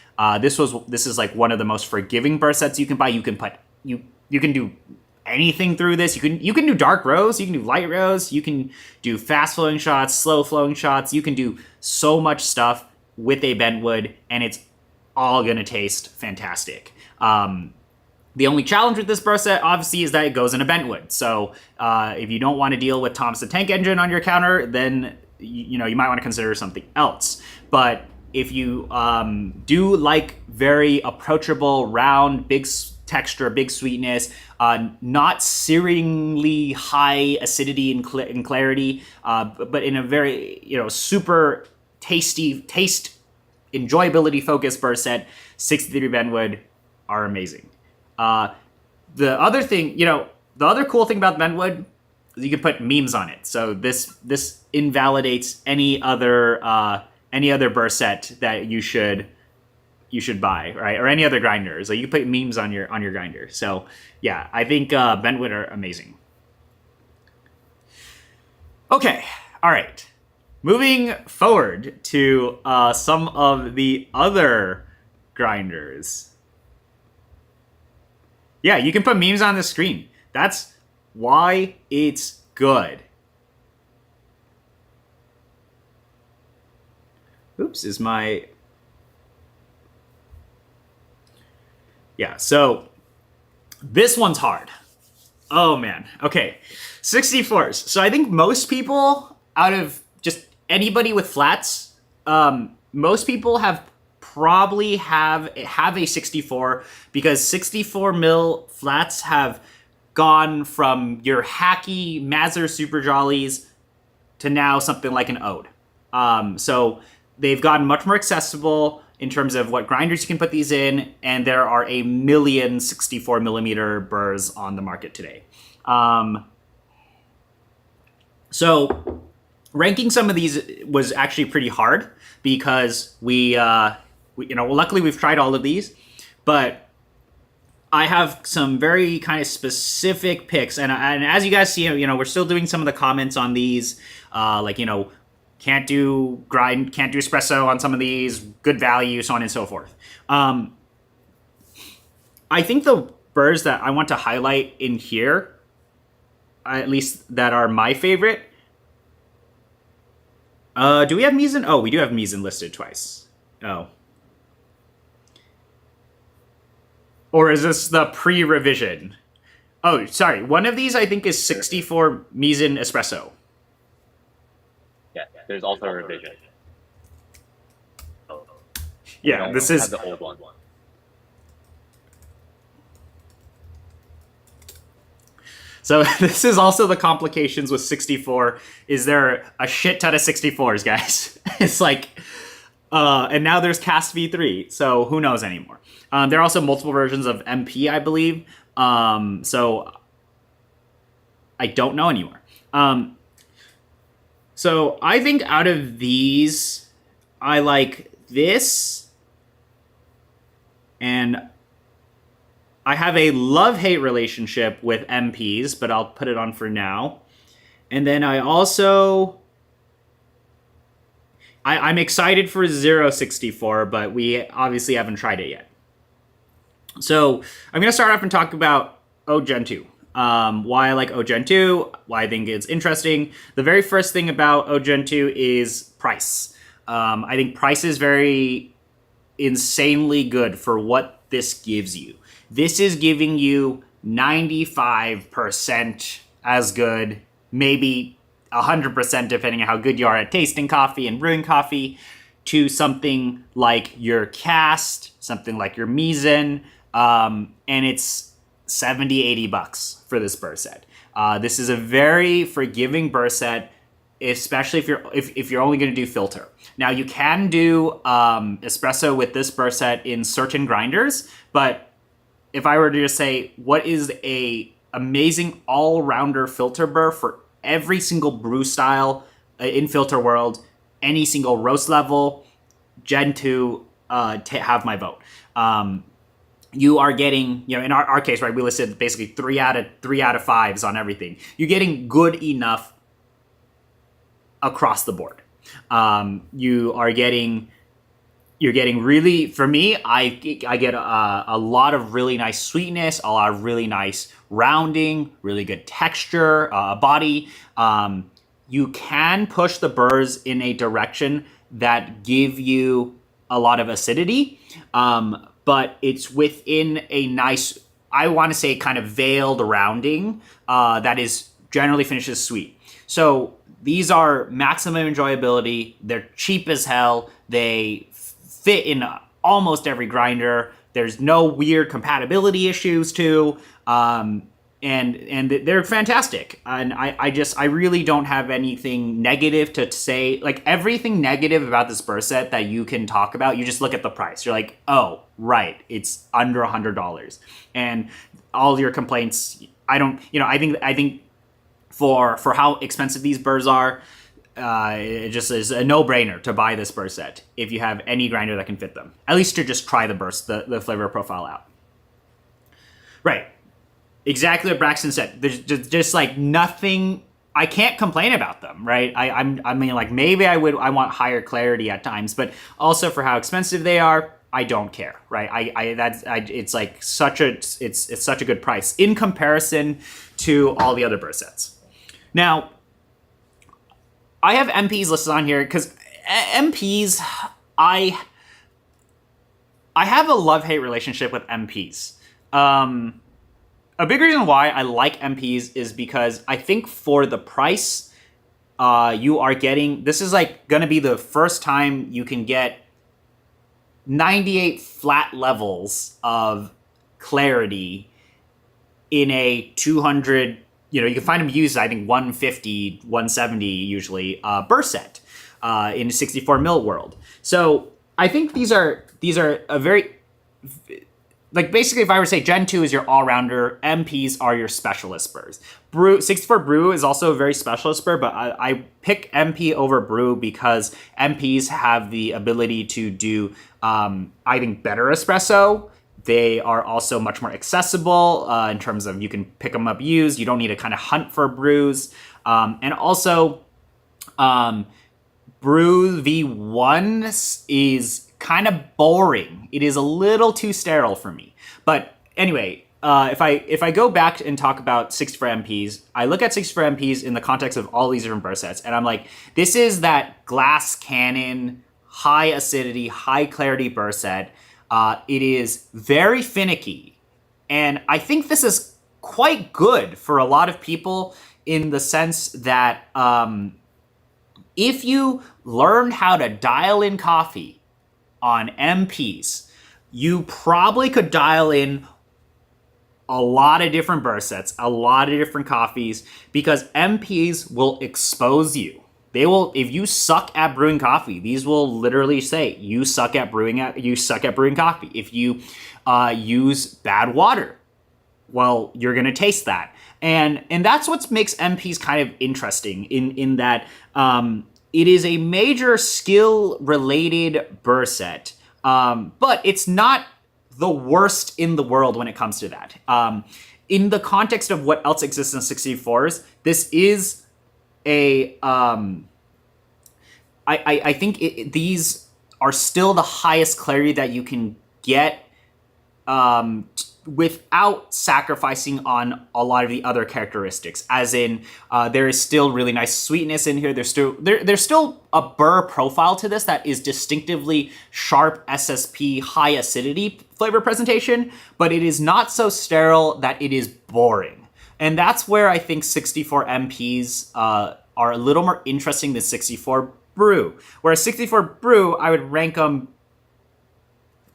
This is like one of the most forgiving burr sets you can buy. You can do anything through this. You can do dark roast, you can do light roast, you can do fast flowing shots, slow flowing shots. You can do so much stuff with a bentwood, and it's all gonna taste fantastic. The only challenge with this burr set, obviously, is that it goes in a bentwood. So if you don't want to deal with Thomas the Tank Engine on your counter, then you might want to consider something else. But if you do like very approachable, round, big texture, big sweetness, not searingly high acidity and clarity, but in a very super taste enjoyability focused burr set, 63 bentwood are amazing. The other thing, the other cool thing about bentwood is you can put memes on it. So this invalidates any other burr set that you should buy, right? Or any other grinders. Like you can put memes on your grinder. So yeah, I think bentwood are amazing. Okay, all right. Moving forward to some of the other grinders. Yeah, you can put memes on the screen. That's why it's good. Oops, is my... Yeah, so this one's hard. Oh, man. Okay, 64s. So I think most people, out of just anybody with flats, most people probably have a 64 because 64 mil flats have gone from your hacky Mazzer Super Jollies to now something like an Ode. So they've gotten much more accessible in terms of what grinders you can put these in, and there are a million 64 millimeter burrs on the market today. So ranking some of these was actually pretty hard because luckily we've tried all of these, but I have some very kind of specific picks, and as you guys see, we're still doing some of the comments on these, can't do espresso on some of these, good value, so on and so forth. I think the burrs that I want to highlight in here, at least that are my favorite. Do we have Misen? Oh, we do have Misen listed twice. Oh. Or is this the pre-revision? Oh, sorry. One of these I think is 64 Misen espresso. Yeah, there's also a revision. Yeah, this is the old one. So this is also the complications with 64. Is there a shit ton of 64s, guys? It's like, and now there's Cast V3, so who knows anymore. There are also multiple versions of MP, I believe. So I don't know anymore. So I think out of these, I like this, and I have a love-hate relationship with MPs, but I'll put it on for now. And then I also... I'm excited for 064, but we obviously haven't tried it yet. So I'm going to start off and talk about Ode Gen 2. Why I like Ode Gen 2, why I think it's interesting. The very first thing about Ode Gen 2 is price. I think price is very insanely good for what this gives you. This is giving you 95% as good, maybe 100% depending on how good you are at tasting coffee and brewing coffee, to something like your Cast, something like your Misen, and it's $70-$80 for this burr set. This is a very forgiving burr set, especially if you're only going to do filter. Now you can do espresso with this burr set in certain grinders, but if I were to just say what is a amazing all-rounder filter burr for every single brew style in Filter World, any single roast level. Gen 2 have my vote. You are getting, in our case, right, we listed basically 3 out of 5s on everything. You're getting good enough across the board. You're getting really, for me, I get a lot of really nice sweetness, a lot of really nice rounding, really good texture, body. You can push the burrs in a direction that give you a lot of acidity, but it's within a nice, I want to say, kind of veiled rounding that is generally finishes sweet. So these are maximum enjoyability. They're cheap as hell. They fit in almost every grinder. There's no weird compatibility issues too. And they're fantastic. And I really don't have anything negative to say. Like, everything negative about this burr set that you can talk about, you just look at the price. You're like, oh, right, it's under $100. And all your complaints, I think for how expensive these burrs are, it just is a no-brainer to buy this burr set if you have any grinder that can fit them. At least to just try the burrs, the flavor profile out. Right. Exactly what Braxton said. There's just like nothing. I can't complain about them, right? I mean, like, maybe I want higher clarity at times, but also for how expensive they are, I don't care, right? It's like such a good price in comparison to all the other burr sets. Now, I have MPs listed on here because MPs, I have a love-hate relationship with MPs. A big reason why I like MPs is because I think for the price, you are getting, this is like going to be the first time you can get 98 flat levels of clarity in a 200, you can find them used, I think 150, 170 usually, burr set in a 64 mil world. So I think these are a very, like, basically, if I were to say Gen 2 is your all-rounder, MPs are your specialist burrs. 64 Brew is also a very specialist burr, but I pick MP over Brew because MPs have the ability to do, I think, better espresso. They are also much more accessible in terms of you can pick them up used. You don't need to kind of hunt for brews. And also, Brew V1 is kind of boring. It is a little too sterile for me. But anyway, if I go back and talk about 64 MPs, I look at 64 MPs in the context of all these different burr sets, and I'm like, this is that glass cannon, high acidity, high clarity burr set. It is very finicky, and I think this is quite good for a lot of people in the sense that if you learn how to dial in coffee on MPs, you probably could dial in a lot of different burr sets, a lot of different coffees, because MPs will expose you. They will, if you suck at brewing coffee, these will literally say you suck at brewing coffee. If you use bad water, well, you're gonna taste that, and that's what makes MPs kind of interesting in that it is a major skill-related burr set, but it's not the worst in the world when it comes to that. In the context of what else exists in 64s, this is a I think these are still the highest clarity that you can get without sacrificing on a lot of the other characteristics. As in, there is still really nice sweetness in here. There's still a burr profile to this that is distinctively sharp SSP, high acidity flavor presentation, but it is not so sterile that it is boring. And that's where I think 64 MPs are a little more interesting than 64 Brew. Whereas 64 Brew, I would rank them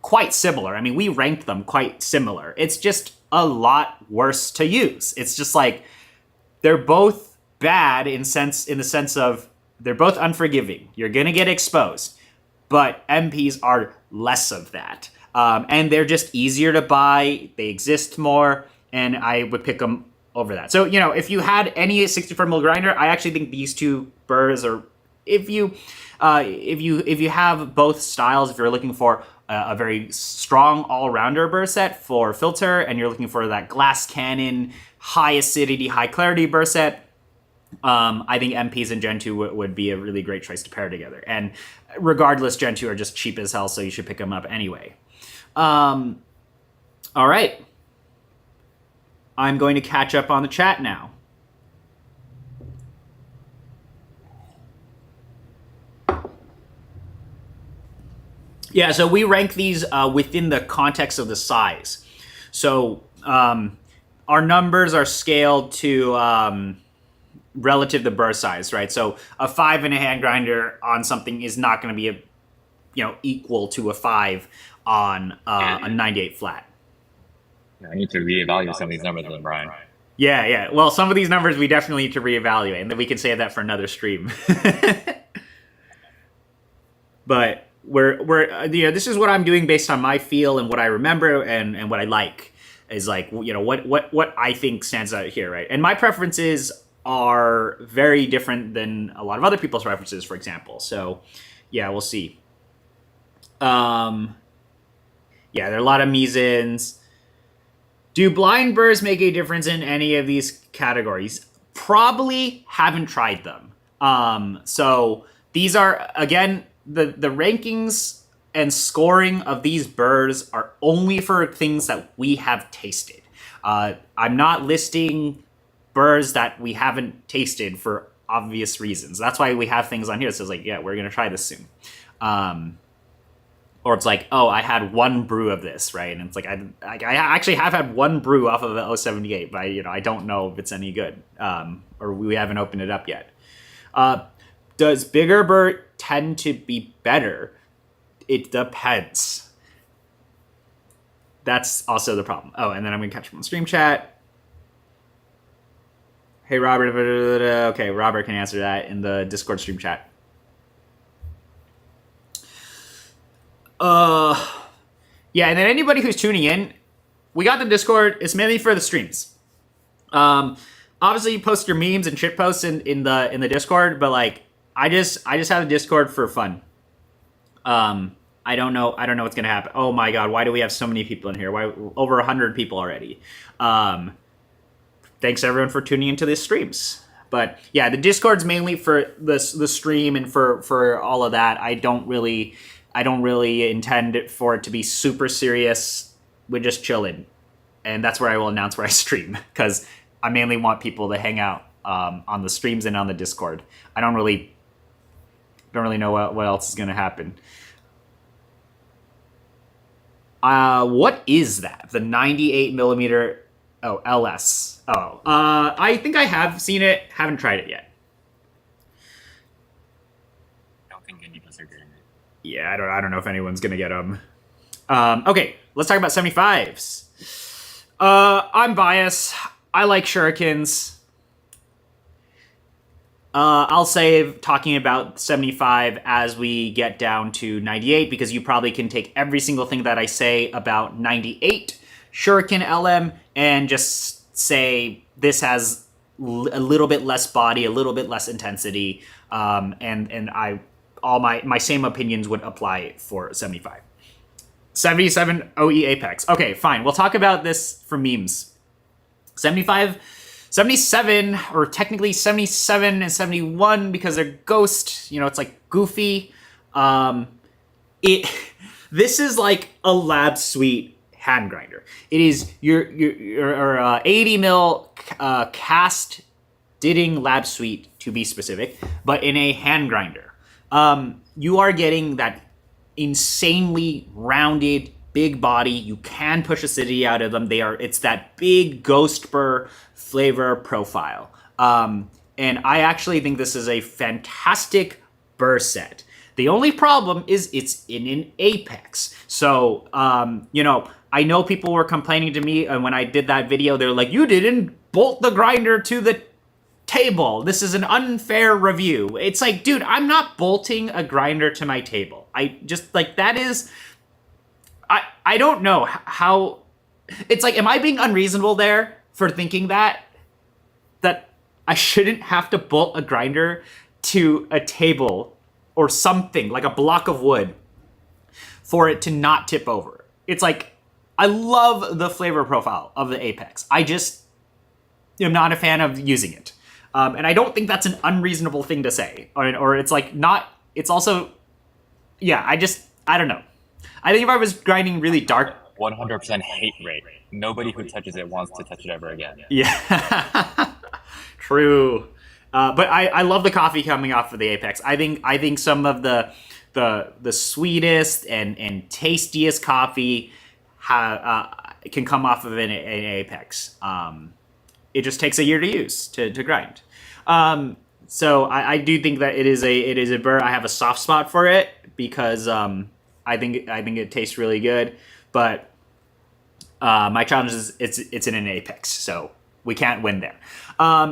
quite similar. I mean, we ranked them quite similar. It's just a lot worse to use. It's just like they're both bad in the sense of they're both unforgiving. You're gonna get exposed, but MPs are less of that, and they're just easier to buy. They exist more, and I would pick them over that. So, you know, if you had any 64 mil grinder, I actually think these two burrs are, if you have both styles, if you're looking for a very strong all-rounder burr set for filter, and you're looking for that glass cannon, high acidity, high clarity burr set, I think MPs and Gen 2 would be a really great choice to pair together. And regardless, Gen 2 are just cheap as hell, so you should pick them up anyway. All right. I'm going to catch up on the chat now. Yeah, so we rank these within the context of the size. So our numbers are scaled to relative to burr size, right? So a 5 in a hand grinder on something is not going to be equal to a 5 on a 98 flat. I need to reevaluate some of these numbers then, Brian. Yeah. Well, some of these numbers we definitely need to reevaluate, and then we can save that for another stream. But we're this is what I'm doing based on my feel and what I remember and what I like is like, what I think stands out here, right? And my preferences are very different than a lot of other people's preferences, for example. So, yeah, we'll see. Yeah, there are a lot of Mizens. Do blind burrs make a difference in any of these categories? Probably haven't tried them. So these are, again, the rankings and scoring of these burrs are only for things that we have tasted. I'm not listing burrs that we haven't tasted for obvious reasons. That's why we have things on here that says like, yeah, we're going to try this soon. Or it's like, oh, I had one brew of this, right? And it's like, I actually have had one brew off of the 078, but I don't know if it's any good, or we haven't opened it up yet. Does bigger burr tend to be better? It depends. That's also the problem. Oh, and then I'm gonna catch him on stream chat. Hey, Robert. Okay, Robert can answer that in the Discord stream chat. Yeah, and then anybody who's tuning in, we got the Discord. It's mainly for the streams. Obviously, you post your memes and shit posts in the Discord, but like, I just have a Discord for fun. I don't know what's gonna happen. Oh my god, why do we have so many people in here? Why over 100 people already? Thanks everyone for tuning into these streams. But yeah, the Discord's mainly for the stream and for all of that. I don't really intend for it to be super serious. We're just chilling, and that's where I will announce where I stream, because I mainly want people to hang out on the streams and on the Discord. I don't really know what else is going to happen. What is that? The 98 millimeter? Oh, LS. Oh, I think I have seen it. Haven't tried it yet. I don't think any of us are getting it. Yeah, I don't know if anyone's gonna get them. Okay, let's talk about 75s. I'm biased. I like shurikens. I'll save talking about 75 as we get down to 98, because you probably can take every single thing that I say about 98 shuriken LM and just say this has a little bit less body, a little bit less intensity, and all my same opinions would apply for 75. 77 OE Apex. Okay, fine. We'll talk about this for memes. 77, or technically 77 and 71 because they're ghost. It's like goofy. This is like a lab suite hand grinder. It is your 80 mil cast Ditting lab suite, to be specific, but in a hand grinder. You are getting that insanely rounded, big body. You can push acidity out of them. It's that big ghost burr flavor profile. And I actually think this is a fantastic burr set. The only problem is it's in an Apex. So, I know people were complaining to me, and when I did that video, they're like, you didn't bolt the grinder to the table. This is an unfair review. It's like, dude, I'm not bolting a grinder to my table. I just, like, that is... I don't know how... It's like, am I being unreasonable there for thinking that? that I shouldn't have to bolt a grinder to a table or something like a block of wood for it to not tip over. It's like, I love the flavor profile of the Apex. I just am not a fan of using it. And I don't think that's an unreasonable thing to say. Or it's like not, it's also, yeah, I don't know. I think if I was grinding really dark. 100% hate rate. Nobody who touches it wants to touch it ever again. Yeah. True. But I love the coffee coming off of the Apex. I think some of the sweetest and tastiest coffee can come off of an Apex. It just takes a year to use to grind. So I do think that it is a burr. I have a soft spot for it because I think it tastes really good. But my challenge is it's in an Apex, so we can't win there.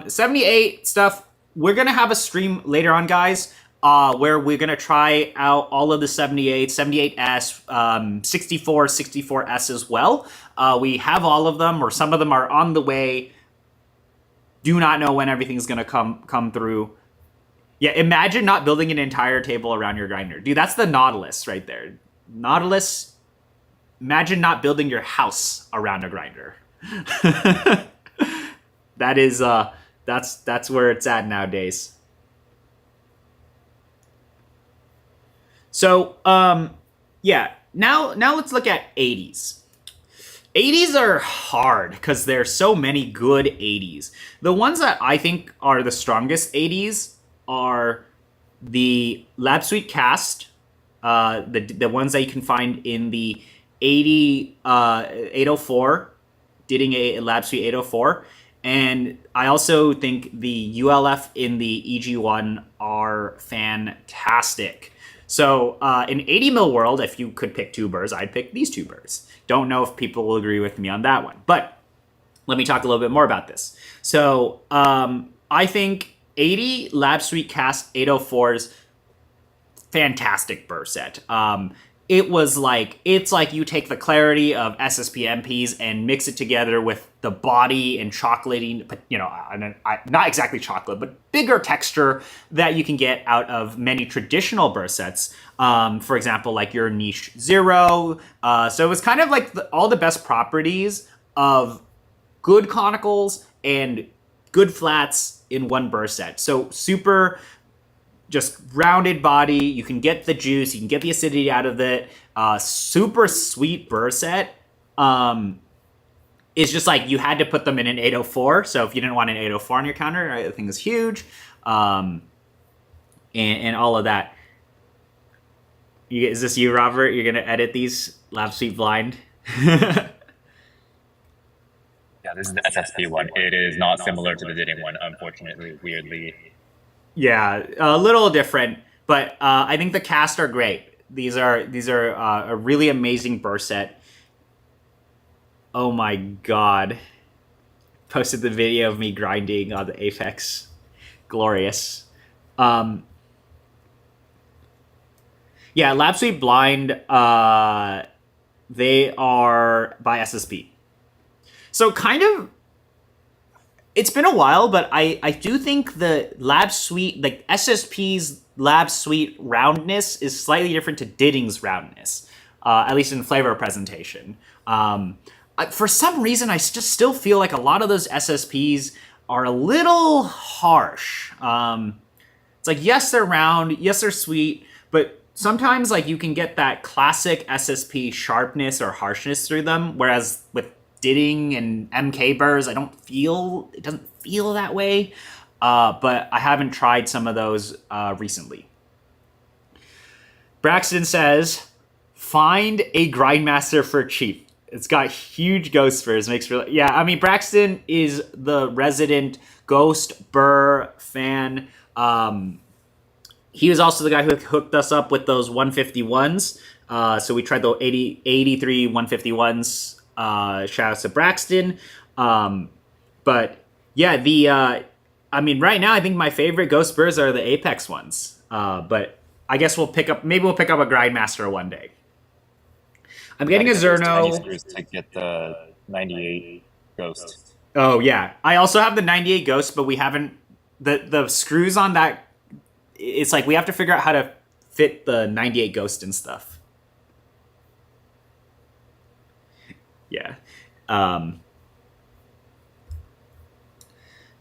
78 stuff. We're gonna have a stream later on, guys, where we're gonna try out all of the 78s, 64S as well. We have all of them, or some of them are on the way. Do not know when everything's gonna come through. Yeah, imagine not building an entire table around your grinder, dude. That's the Nautilus right there. Nautilus. Imagine not building your house around a grinder. That is that's where it's at nowadays. So yeah, now let's look at 80s. 80s are hard because there's so many good 80s. The ones that I think are the strongest 80s are the Lab Suite Cast, the ones that you can find in the 804, Ditting a Lab Suite 804. And I also think the ULF in the EG1 are fantastic. So in 80 mil world, if you could pick two burrs, I'd pick these two burrs. Don't know if people will agree with me on that one, but let me talk a little bit more about this. So I think 80 Lab Suite Cast 804s, fantastic burr set. It's like you take the clarity of SSP MPs and mix it together with the body and chocolating, not exactly chocolate, but bigger texture that you can get out of many traditional burr sets. For example, like your Niche Zero. So it was kind of like all the best properties of good conicals and good flats in one burr set. So super just rounded body. You can get the juice. You can get the acidity out of it. Super sweet burr set. It's just like you had to put them in an 804. So if you didn't want an 804 on your counter, right, the thing is huge. And all of that. Is this you, Robert? You're going to edit these Lab Suite blind? Yeah, this is the SSP one. It is not similar to the Ditting one, unfortunately, weirdly. Yeah, a little different, but I think the cast are great. These are a really amazing burr set. Oh my god. Posted the video of me grinding on the Apex. Glorious. Yeah, Lab Suite Blind, they are by SSP. So kind of, it's been a while, but I do think the Lab Suite, like SSP's Lab Suite roundness is slightly different to Ditting's roundness, at least in flavor presentation. For some reason, I just still feel like a lot of those SSPs are a little harsh. It's like, yes, they're round, yes, they're sweet, but sometimes like you can get that classic SSP sharpness or harshness through them, whereas with Ditting and MK burrs, it doesn't feel that way. But I haven't tried some of those recently. Braxton says, find a grindmaster for cheap. It's got huge ghost burrs. Yeah, I mean, Braxton is the resident ghost burr fan. He was also the guy who hooked us up with those 151s. So we tried the 83 151s. Shout out to Braxton. But yeah, right now I think my favorite ghost burrs are the Apex ones. But I guess we'll pick up a grindmaster one day. I'm getting a Zerno to get the 98 ghost. Oh yeah, I also have the 98 Ghost, but we haven't the screws on that. It's like we have to figure out how to fit the 98 Ghost and stuff. Yeah.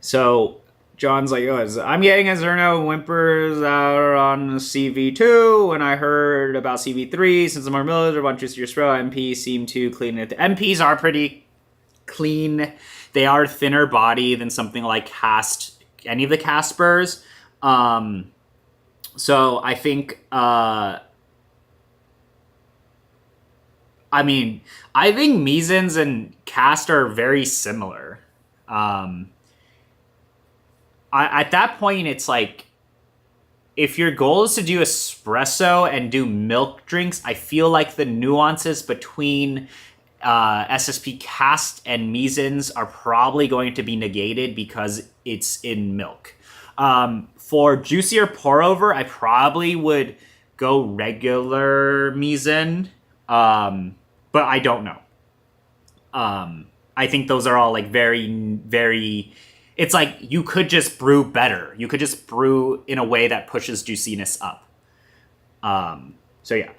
So John's like, oh, I'm getting a Zerno Whimpers out on CV2 when I heard about CV3. Since the more millers are one juicier throw, MPs seem to clean it. The MPs are pretty clean. They are thinner body than something like any of the Caspers. So I think, I think Mizens and Cast are very similar. At that point, it's like, if your goal is to do espresso and do milk drinks, I feel like the nuances between SSP Cast and Mizens are probably going to be negated because it's in milk. For juicier pour over, I probably would go regular Mizen, but I don't know. I think those are all like very, very. It's like you could just brew better. You could just brew in a way that pushes juiciness up. So yeah.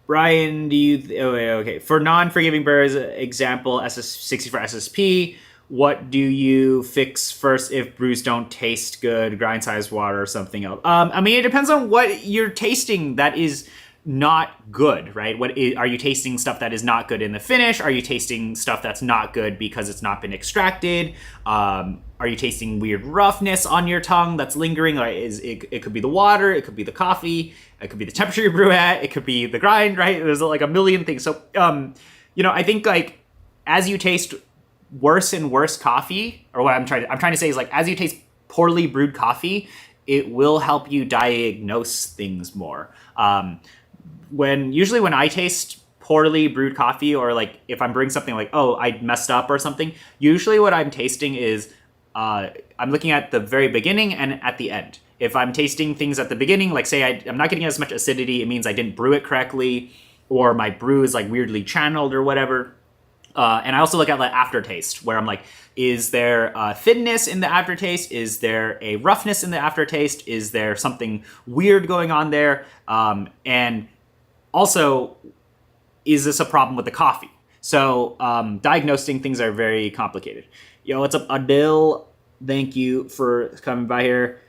Brian, do you? Okay. For non-forgiving burrs, example SS60 for SSP. What do you fix first if brews don't taste good? Grind size water or something else? It depends on what you're tasting that is not good, right? Are you tasting stuff that is not good in the finish? Are you tasting stuff that's not good because it's not been extracted? Are you tasting weird roughness on your tongue that's lingering? Or it could be the water, it could be the coffee, it could be the temperature you brew at, it could be the grind, right? There's like a million things. So, I think like as you taste worse and worse coffee, or what I'm trying to say is like as you taste poorly brewed coffee, it will help you diagnose things more. When I taste poorly brewed coffee, or like if I'm brewing something like, oh, I messed up or something, usually what I'm tasting is I'm looking at the very beginning and at the end. If I'm tasting things at the beginning, like say I'm not getting as much acidity, it means I didn't brew it correctly, or my brew is like weirdly channeled or whatever. And I also look at the aftertaste, where I'm like, is there thinness in the aftertaste? Is there a roughness in the aftertaste? Is there something weird going on there? And also, is this a problem with the coffee? So diagnosing things are very complicated. Yo, what's up, Adil? Thank you for coming by here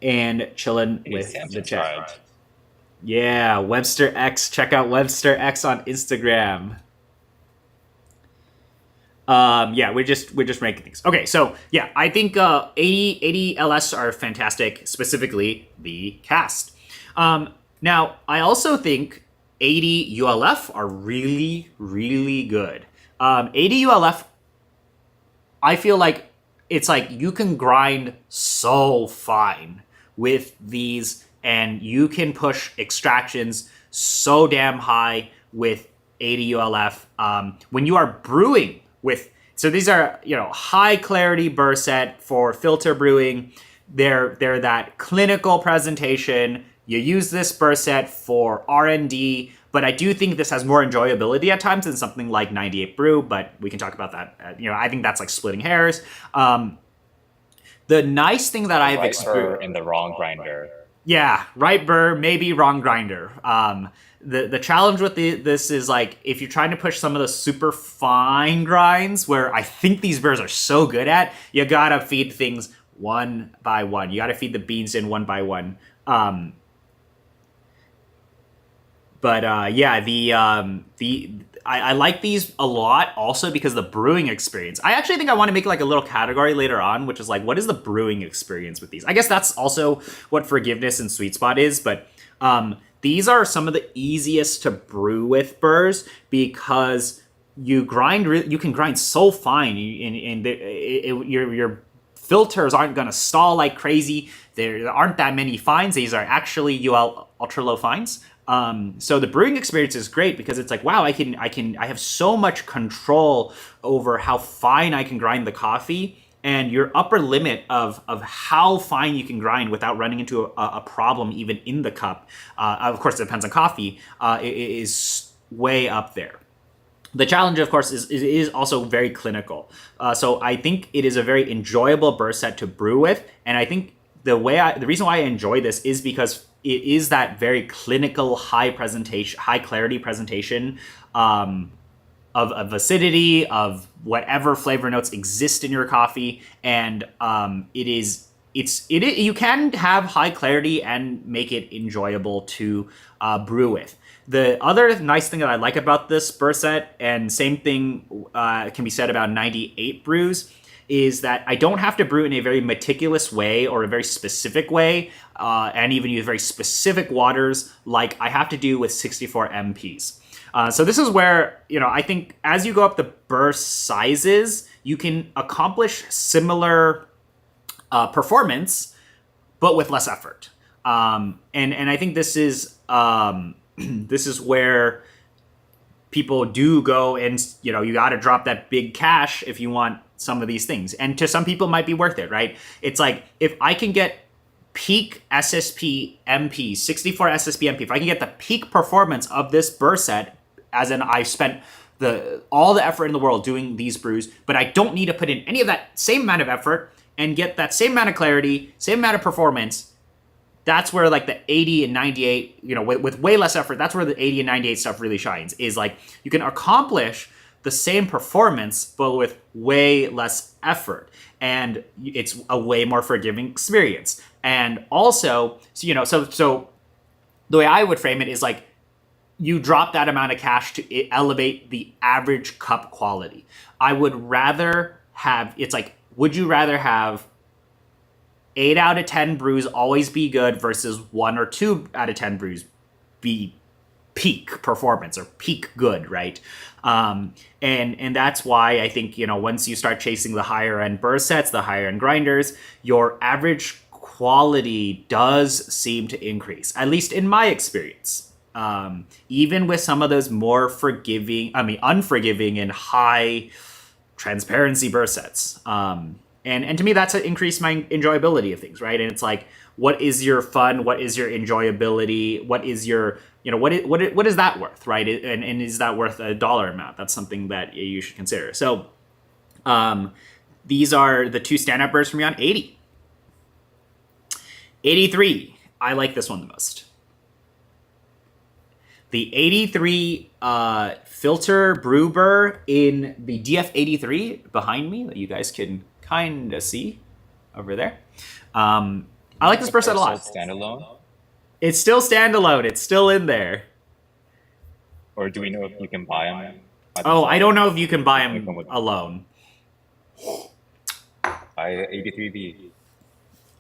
and chilling with the chat. Yeah, Webster X. Check out Webster X on Instagram. We're just making things. Okay, so yeah, I think 80 LS are fantastic, specifically the Cast. Now, I also think 80 ULF are really, really good. 80 ULF, I feel like it's like you can grind so fine with these, and you can push extractions so damn high with 80 ULF. When you are brewing so these are, high clarity burr set for filter brewing. They're that clinical presentation. You use this burr set for R&D, but I do think this has more enjoyability at times than something like 98 Brew, but we can talk about that. I think that's like splitting hairs. The nice thing that I've experienced in the wrong grinder. Yeah, right burr, maybe wrong grinder. The challenge with this is like if you're trying to push some of the super fine grinds, where I think these burrs are so good at, you gotta feed things one by one. You gotta feed the beans in one by one. I like these a lot also because the brewing experience. I actually think I want to make like a little category later on, which is like, what is the brewing experience with these? I guess that's also what forgiveness and sweet spot is, but these are some of the easiest to brew with burrs because you can grind so fine, and your filters aren't going to stall like crazy. There aren't that many fines. These are actually UL ultra low fines. So the brewing experience is great because it's like, wow, I have so much control over how fine I can grind the coffee, and your upper limit of how fine you can grind without running into a problem even in the cup. Of course, it depends on coffee. Is way up there. The challenge, of course, is also very clinical. So I think it is a very enjoyable burr set to brew with, and I think the reason why I enjoy this is because it is that very clinical, high clarity presentation of acidity, of whatever flavor notes exist in your coffee, and you can have high clarity and make it enjoyable to brew with. The other nice thing that I like about this burr set, and same thing can be said about 98 brews, is that I don't have to brew in a very meticulous way or a very specific way, and even use very specific waters like I have to do with 64 MPs. So this is where, I think as you go up the burr sizes, you can accomplish similar performance, but with less effort. And I think this is this is where people do go, and you got to drop that big cash if you want some of these things. And to some people, it might be worth it, right? It's like if I can get peak SSP MP, 64 SSP MP, if I can get the peak performance of this burr set, as in I spent all the effort in the world doing these brews, but I don't need to put in any of that same amount of effort and get that same amount of clarity, same amount of performance. That's where like the 80 and 98, with way less effort, that's where the 80 and 98 stuff really shines, is like you can accomplish the same performance, but with way less effort. And it's a way more forgiving experience. And also, so the way I would frame it is like, you drop that amount of cash to elevate the average cup quality. I would rather have, would you rather have 8 out of 10 brews always be good versus 1 or 2 out of 10 brews be peak performance or peak good, right? And that's why I think, once you start chasing the higher end burr sets, the higher end grinders, your average quality does seem to increase, at least in my experience. Even with some of those more unforgiving and high transparency burr sets. And to me, that's increased my enjoyability of things, right? And it's like, what is your fun? What is your enjoyability? What is your, what is that worth, right? And is that worth a dollar amount? That's something that you should consider. So these are the 2 stand-up burrs for me on 80. 83, I like this one the most. The 83 filter brew burr in the DF83 behind me that you guys can kind of see over there. I like this burr set a lot. Standalone? It's still standalone. It's still in there. Or do we know if you can buy them? I don't know if you can buy them alone. Buy 83V.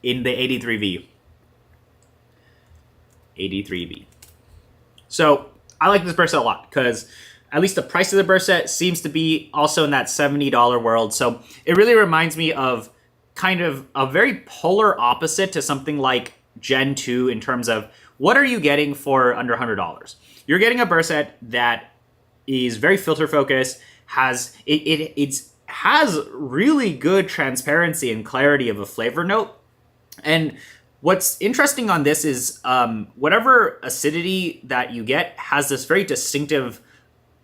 In the 83V. 83V. So I like this burr set a lot because at least the price of the burr set seems to be also in that $70 world. So it really reminds me of kind of a very polar opposite to something like Gen 2 in terms of what are you getting for under $100? You're getting a burr set that is very filter focused, has really good transparency and clarity of a flavor note. And what's interesting on this is whatever acidity that you get has this very distinctive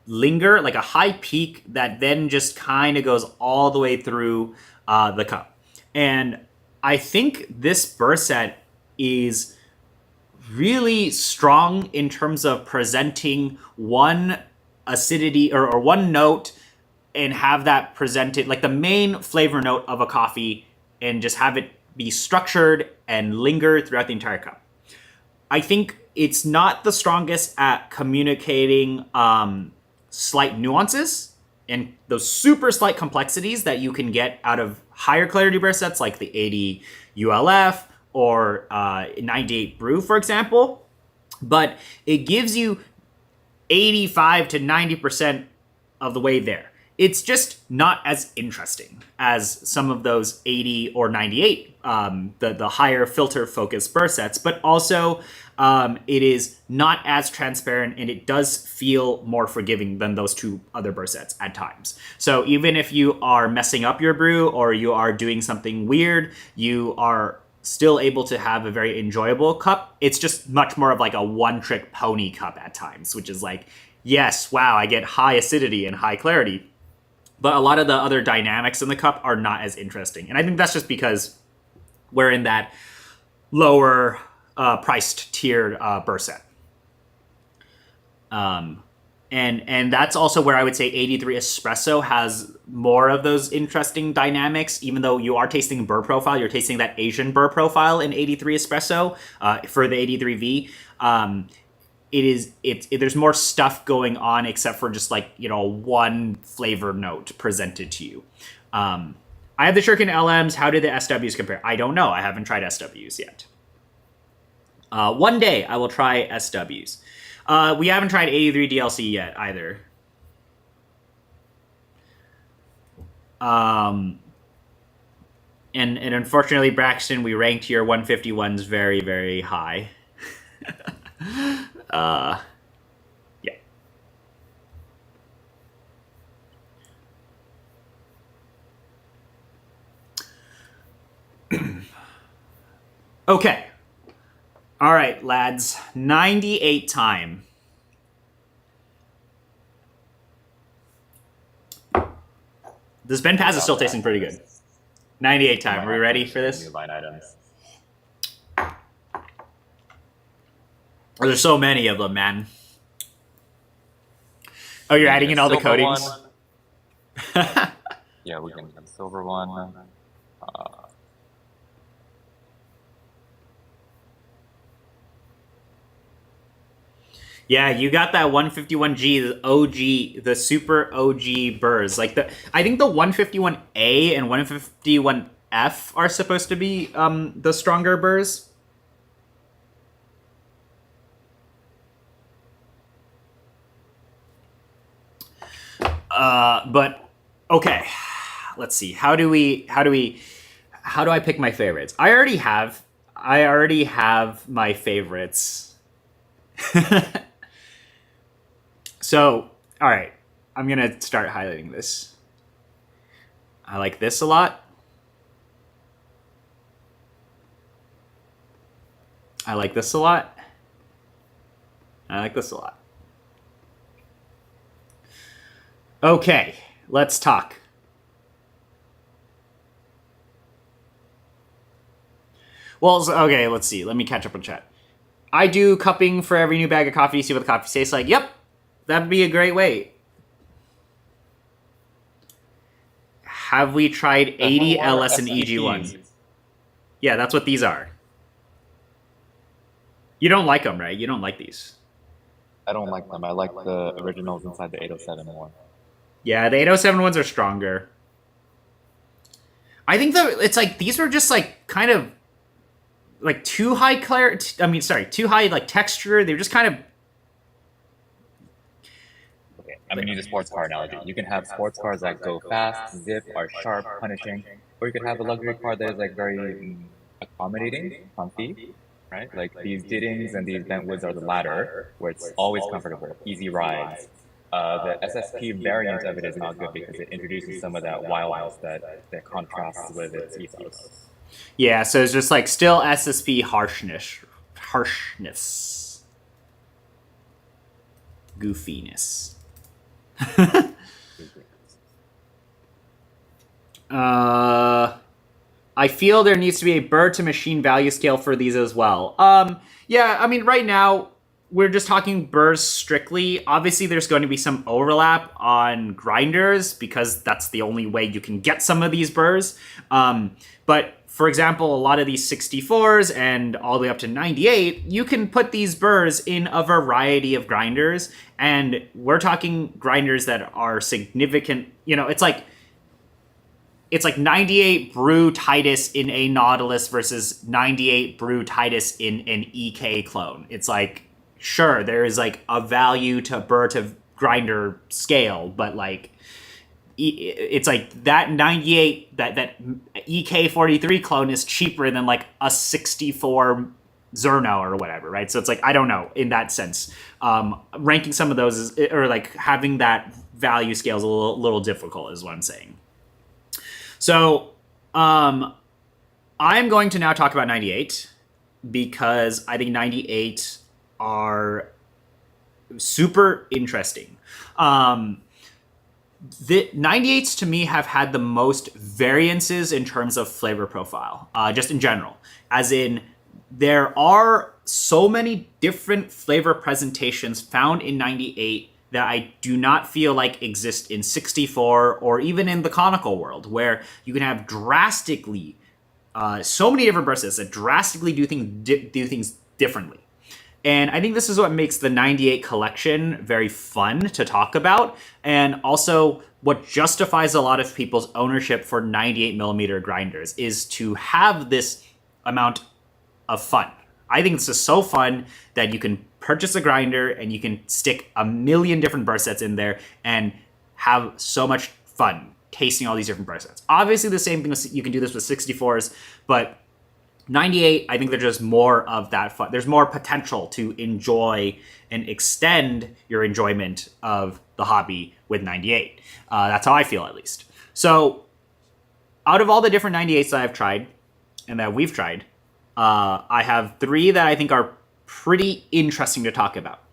linger, like a high peak that then just kind of goes all the way through the cup. And I think this burr set is really strong in terms of presenting one acidity or one note and have that presented like the main flavor note of a coffee and just have it be structured and linger throughout the entire cup. I think it's not the strongest at communicating slight nuances and those super slight complexities that you can get out of higher clarity burr sets like the 80 ULF or 98 Brew, for example. But it gives you 85 to 90% of the way there. It's just not as interesting as some of those 80 or 98, the higher filter focused burr sets, but also it is not as transparent and it does feel more forgiving than those 2 other burr sets at times. So even if you are messing up your brew or you are doing something weird, you are still able to have a very enjoyable cup. It's just much more of like a one-trick pony cup at times, which is like, yes, wow, I get high acidity and high clarity. But a lot of the other dynamics in the cup are not as interesting. And I think that's just because we're in that lower priced tiered burr set. And that's also where I would say 83 espresso has more of those interesting dynamics. Even though you are tasting burr profile, you're tasting that Asian burr profile in 83 espresso for the 83V. There's more stuff going on except for just like, you know, one flavor note presented to you. I have the Shuriken LMs. How do the SWs compare? I don't know. I haven't tried SWs yet. One day I will try SWs. We haven't tried 83 DLC yet either. And unfortunately, Braxton, we ranked your 151s very, very high. Yeah. Okay. All right, lads. 98 time. This Ben Paz is still tasting pretty good. 98 time. Are we ready for this? New line items. There's so many of them, man. Oh, you're adding in all the coatings? Yeah, we can do the silver one. Yeah, you got that 151G, the OG, the super OG Burrs. Like I think the 151A and 151F are supposed to be the stronger Burrs. But okay, let's see. How do I pick my favorites? I already have my favorites. So, all right, I'm gonna start highlighting this. I like this a lot. I like this a lot. I like this a lot. Okay, let's talk. Well, okay, let's see. Let me catch up on chat. I do cupping for every new bag of coffee. See what the coffee tastes like. Yep, that'd be a great way. Have we tried 80 LS and EG1? Yeah, that's what these are. You don't like them, right? You don't like these. I don't like them. I like the originals inside the 807 more. Yeah, the 807 ones are stronger. I think it's like these were just like kind of like too high too high like texture. They're just kind of. Okay, I'm gonna use a sports car analogy. You can have sports cars that go fast, zip, are sharp, punishing, or you could have a luxury car that is like very accommodating, comfy, right? Like these Diddings and these Bentwoods are the latter, where it's always comfortable, easy rides. The SSP variant of it is not good because it introduces some of that wildness that contrasts with its ethos. Yeah, so it's just like still SSP harshness, goofiness. I feel there needs to be a burr to machine value scale for these as well. Yeah, I mean, right now we're just talking burrs strictly. Obviously, there's going to be some overlap on grinders because that's the only way you can get some of these burrs. But for example, a lot of these 64s and all the way up to 98, you can put these burrs in a variety of grinders. And we're talking grinders that are significant. You know, it's like 98 brew Titus in a Nautilus versus 98 brew Titus in an EK clone. It's like, sure, there is like a value to burr to grinder scale, but like it's like that 98 that EK43 clone is cheaper than like a 64 Zerno or whatever, right? So it's like, I don't know, in that sense, ranking some of those is, or like having that value scale is a little difficult is what I'm saying. So I'm going to now talk about 98 because I think 98 are super interesting. The 98s to me have had the most variances in terms of flavor profile, just in general. As in, there are so many different flavor presentations found in 98 that I do not feel like exist in 64 or even in the conical world, where you can have drastically, so many different burst sets that drastically do things differently. And I think this is what makes the 98 collection very fun to talk about, and also what justifies a lot of people's ownership for 98 millimeter grinders is to have this amount of fun. I think this is so fun that you can purchase a grinder and you can stick a million different burst sets in there and have so much fun tasting all these different burst sets. Obviously, the same thing, you can do this with 64s, but 98, I think there's just more of that fun. There's more potential to enjoy and extend your enjoyment of the hobby with 98. That's how I feel, at least. So, out of all the different 98s that I've tried and that we've tried, I have 3 that I think are pretty interesting to talk about.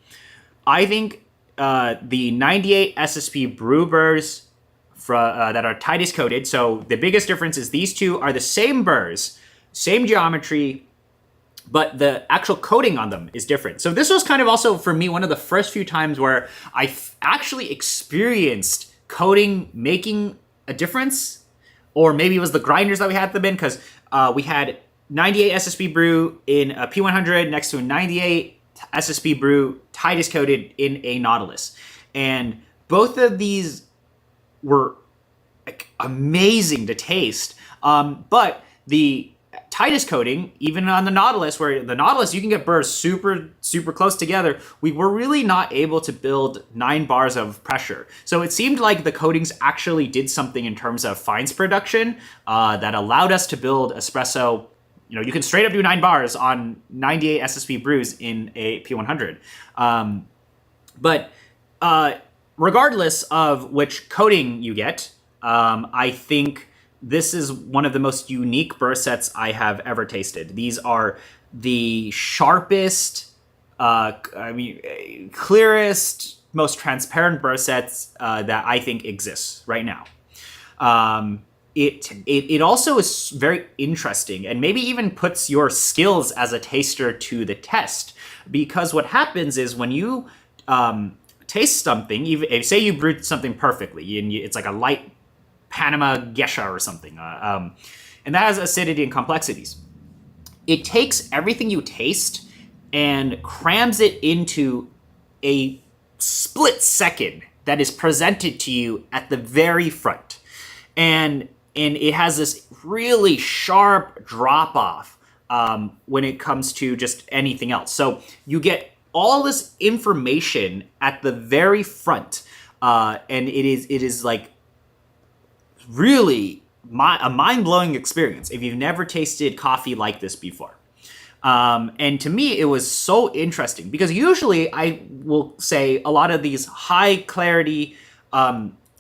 I think the 98 SSP brew burrs that are Titus coated. So the biggest difference is these two are the same burrs, same geometry, but the actual coating on them is different. So this was kind of also, for me, one of the first few times where I actually experienced coating making a difference, or maybe it was the grinders that we had them in, because we had 98 SSP brew in a P100 next to a 98 SSP brew Titus coated in a Nautilus. And both of these were like amazing to taste. But the Titus coating, even on the Nautilus, where the Nautilus you can get burrs super, super close together, we were really not able to build 9 bars of pressure. So it seemed like the coatings actually did something in terms of fines production that allowed us to build espresso. You know, you can straight up do 9 bars on 98 SSP brews in a P100. But regardless of which coating you get, I think this is one of the most unique burst sets I have ever tasted. These are the sharpest, clearest, most transparent burst sets that I think exists right now. It also is very interesting and maybe even puts your skills as a taster to the test, because what happens is when you taste something, say you brewed something perfectly and it's like a light Panama Gesha or something, and that has acidity and complexities. It takes everything you taste and crams it into a split second that is presented to you at the very front. And it has this really sharp drop off when it comes to just anything else. So you get all this information at the very front, and it is like really a mind-blowing experience if you've never tasted coffee like this before. And to me, it was so interesting because usually I will say a lot of these high clarity,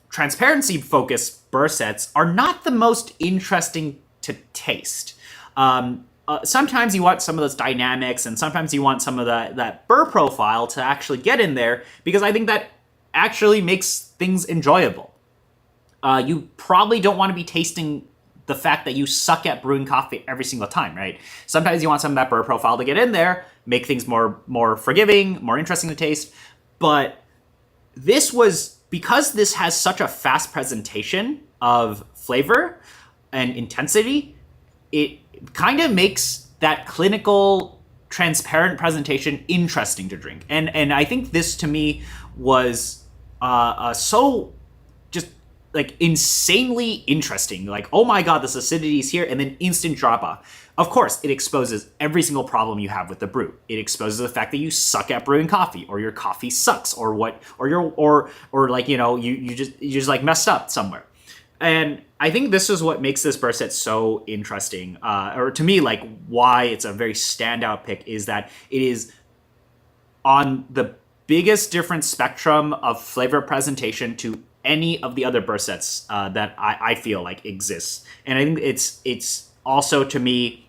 transparency focused burst sets are not the most interesting to taste. Sometimes you want some of those dynamics, and sometimes you want some of that burr profile to actually get in there, because I think that actually makes things enjoyable. You probably don't want to be tasting the fact that you suck at brewing coffee every single time, right? Sometimes you want some of that burr profile to get in there, make things more forgiving, more interesting to taste. But this was, because this has such a fast presentation of flavor and intensity, it kind of makes that clinical, transparent presentation interesting to drink. And I think this, to me, was so just like insanely interesting. Like, oh my god, this acidity is here, and then instant drop off. Of course, it exposes every single problem you have with the brew. It exposes the fact that you suck at brewing coffee, or your coffee sucks, or like, you know, you just like messed up somewhere. And I think this is what makes this burst set so interesting, or to me, like, why it's a very standout pick, is that it is on the biggest different spectrum of flavor presentation to any of the other burst sets that I feel like exists. And I think it's also, to me,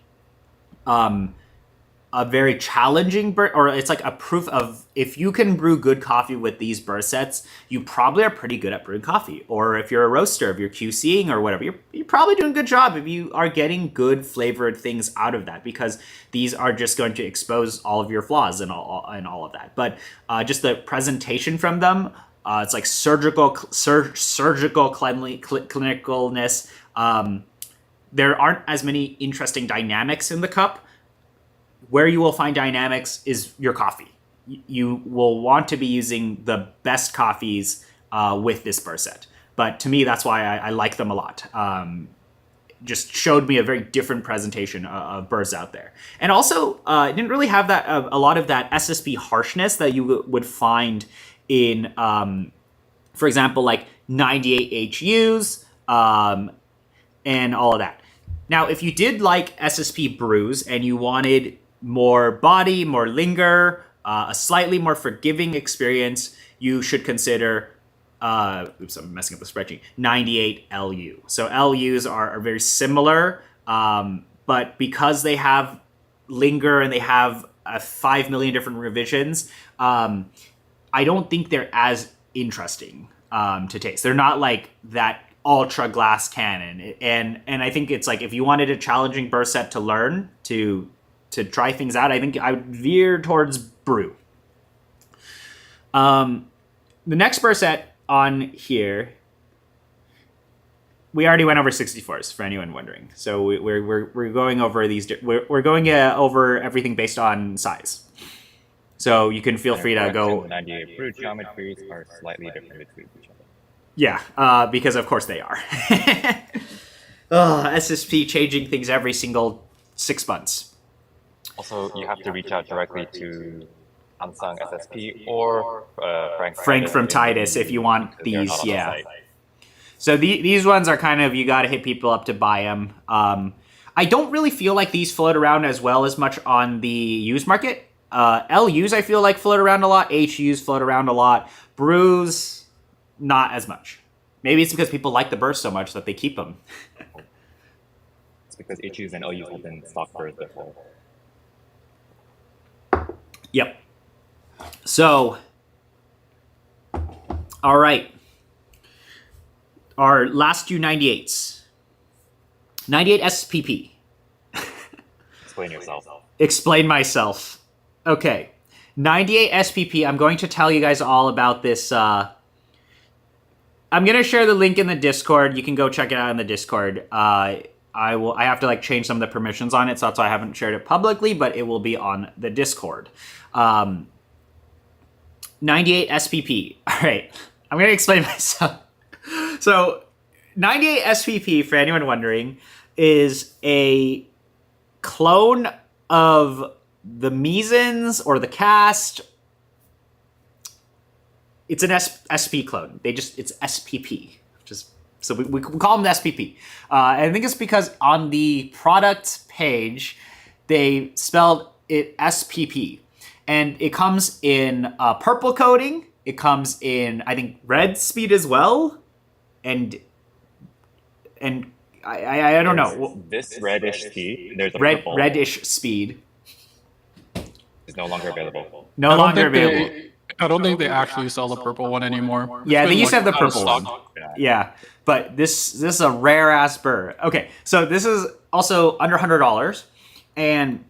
a very challenging burr, or it's like a proof of if you can brew good coffee with these burr sets, you probably are pretty good at brewing coffee. Or if you're a roaster, if you're QCing or whatever, you're probably doing a good job if you are getting good flavored things out of that, because these are just going to expose all of your flaws and all of that. But just the presentation from them, it's like surgical clinicalness. There aren't as many interesting dynamics in the cup. Where you will find dynamics is your coffee. You will want to be using the best coffees with this burr set. But to me, that's why I like them a lot. Just showed me a very different presentation of burrs out there. And also, it didn't really have that a lot of that SSP harshness that you would find in, for example, like 98 HUs and all of that. Now, if you did like SSP brews and you wanted more body, more linger, a slightly more forgiving experience, you should consider, oops, I'm messing up the spreadsheet, 98 LU. So LUs are very similar, but because they have linger and they have 5 million different revisions, I don't think they're as interesting to taste. They're not like that ultra glass cannon. And I think it's like if you wanted a challenging burr set to learn, to try things out, I think I would veer towards brew. The next burr set on here, we already went over 64s for anyone wondering. So we're going over these. We're going over everything based on size. So you can feel free to go. 98 brew geometries are slightly different between each other. Yeah, because of course they are. SSP changing things every single 6 months. Also, you have to reach out directly to Unsung SSP or Frank from Titus if you want these. Yeah. So these ones are kind of, you got to hit people up to buy them. I don't really feel like these float around as well as much on the used market. LUs I feel like float around a lot. HUs float around a lot. Brews, not as much. Maybe it's because people like the burrs so much that they keep them. It's because HUs and LUs have been stock burrs before. Yep. So, all right. Our last two 98s. 98 SPP. Explain yourself. Explain myself. Okay. 98 SPP. I'm going to tell you guys all about this. I'm going to share the link in the Discord. You can go check it out in the Discord. I have to like change some of the permissions on it, so that's why I haven't shared it publicly, but it will be on the Discord. 98 SPP. All right. I'm going to explain myself. So 98 SPP, for anyone wondering, is a clone of the Measons or the Cast. It's an SP clone. It's SPP. So we call them the SPP. I think it's because on the product page, they spelled it SPP. And it comes in purple coating. It comes in, I think, red speed as well. And I don't know. This reddish speed, there's a purple. Reddish speed. Is no longer available. No longer available. I don't think they actually sell the purple one anymore. Yeah, they used to have the purple one. Yeah, but this is a rare ass burr. Okay, so this is also under $100, and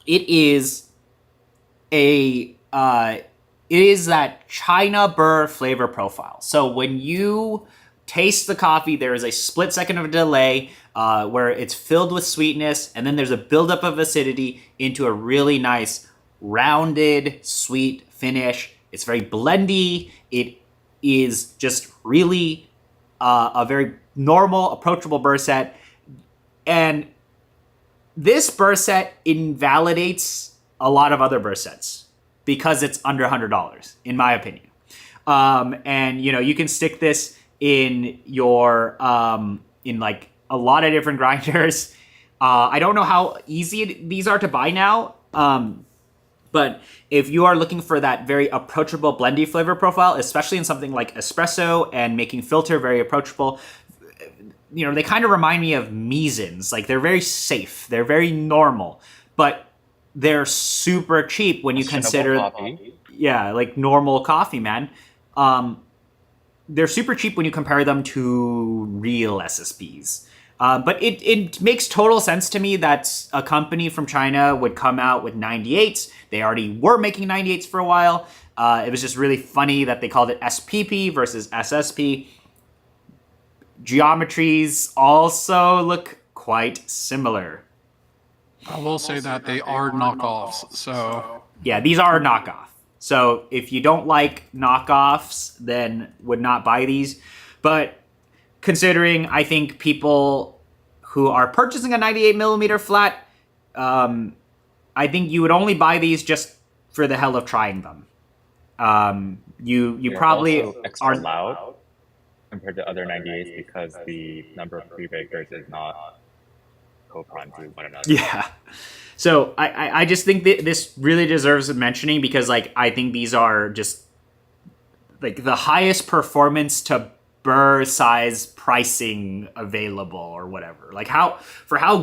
it is that China burr flavor profile. So when you taste the coffee, there is a split second of a delay where it's filled with sweetness, and then there's a buildup of acidity into a really nice rounded sweet finish. It's very blendy. It is just really a very normal, approachable burr set. And this burr set invalidates a lot of other burr sets because it's under $100, in my opinion. And you can stick this in your in like a lot of different grinders. I don't know how easy these are to buy now. But if you are looking for that very approachable blendy flavor profile, especially in something like espresso and making filter very approachable, they kind of remind me of Measons. Like, they're very safe. They're very normal. But they're super cheap when you consider coffee. yeah, like normal coffee, man. They're super cheap when you compare them to real SSPs. But it makes total sense to me that a company from China would come out with 98s. They already were making 98s for a while. It was just really funny that they called it SPP versus SSP. Geometries also look quite similar. I will say that they are knockoffs, so Yeah, these are knockoff. So if you don't like knockoffs, then would not buy these. But considering I think people who are purchasing a 98 millimeter flat, I think you would only buy these just for the hell of trying them. You probably also extra loud compared to other 98s because the number of pre-bakers is not co-prime to one another. Yeah. So I just think that this really deserves mentioning because like I think these are just like the highest performance to burr size pricing available or whatever. Like how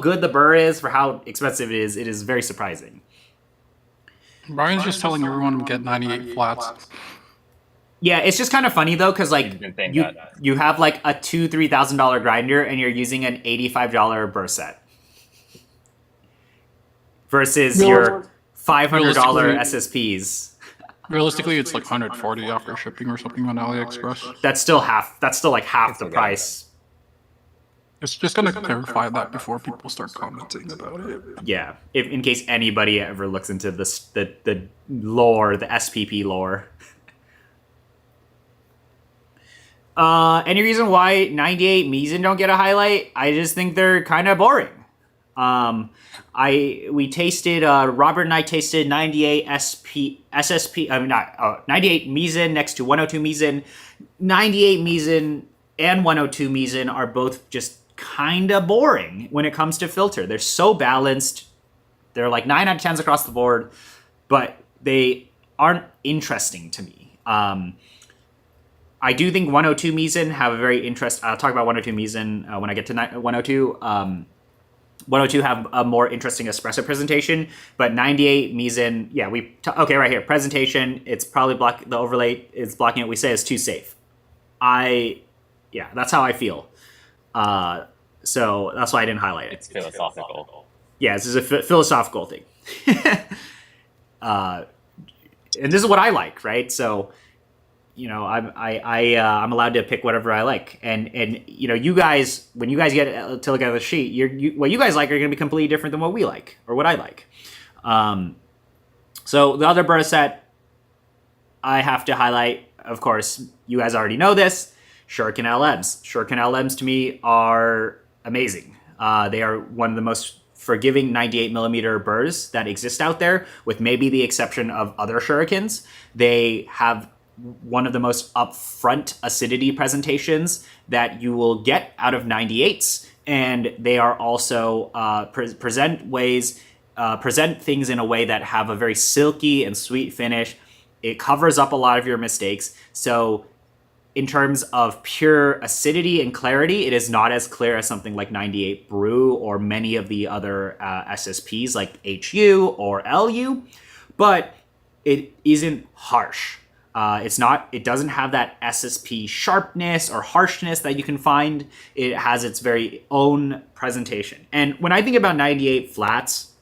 good the burr is, for how expensive it is very surprising. Brian's just telling everyone to get 98 flats. Yeah, it's just kind of funny though, because like you have like a $2,000-$3,000 grinder and you're using an $85 burr set versus your $500 SSPs. Realistically, it's like 140 after shipping or something on AliExpress. That's still like half the price. It's just gonna clarify that before people start commenting about it. Yeah, if in case anybody ever looks into this, the lore, the SPP lore. Any reason why 98 Misen don't get a highlight? I just think they're kind of boring. We tasted Robert and I tasted 98 SSP. 98 Misen next to 102 Misen. 98 Misen and 102 Misen are both just kind of boring when it comes to filter. They're so balanced. They're like 9 out of 10s across the board, but they aren't interesting to me. I do think 102 Misen have a very I'll talk about 102 Misen when I get to 102. 102 have a more interesting espresso presentation, but 98 Misen, yeah, okay, right here, presentation, it's probably the overlay is blocking it. We say it's too safe. That's how I feel. So that's why I didn't highlight it. It's philosophical. Yeah, this is a philosophical thing. And this is what I like, right? So, you know, I'm allowed to pick whatever I like, and you know, you guys, when you guys get to look at the sheet, what you guys like are going to be completely different than what we like or what I like. So the other burr set I have to highlight, of course, you guys already know this, Shuriken LMs. Shuriken LMs to me are amazing. They are one of the most forgiving 98 millimeter burrs that exist out there, with maybe the exception of other Shurikens. They have one of the most upfront acidity presentations that you will get out of 98s, and they are also present things in a way that have a very silky and sweet finish. It covers up a lot of your mistakes. So in terms of pure acidity and clarity, it is not as clear as something like 98 Brew or many of the other SSPs like HU or LU, but it isn't harsh. It doesn't have that SSP sharpness or harshness that you can find. It has its very own presentation. And when I think about 98 flats,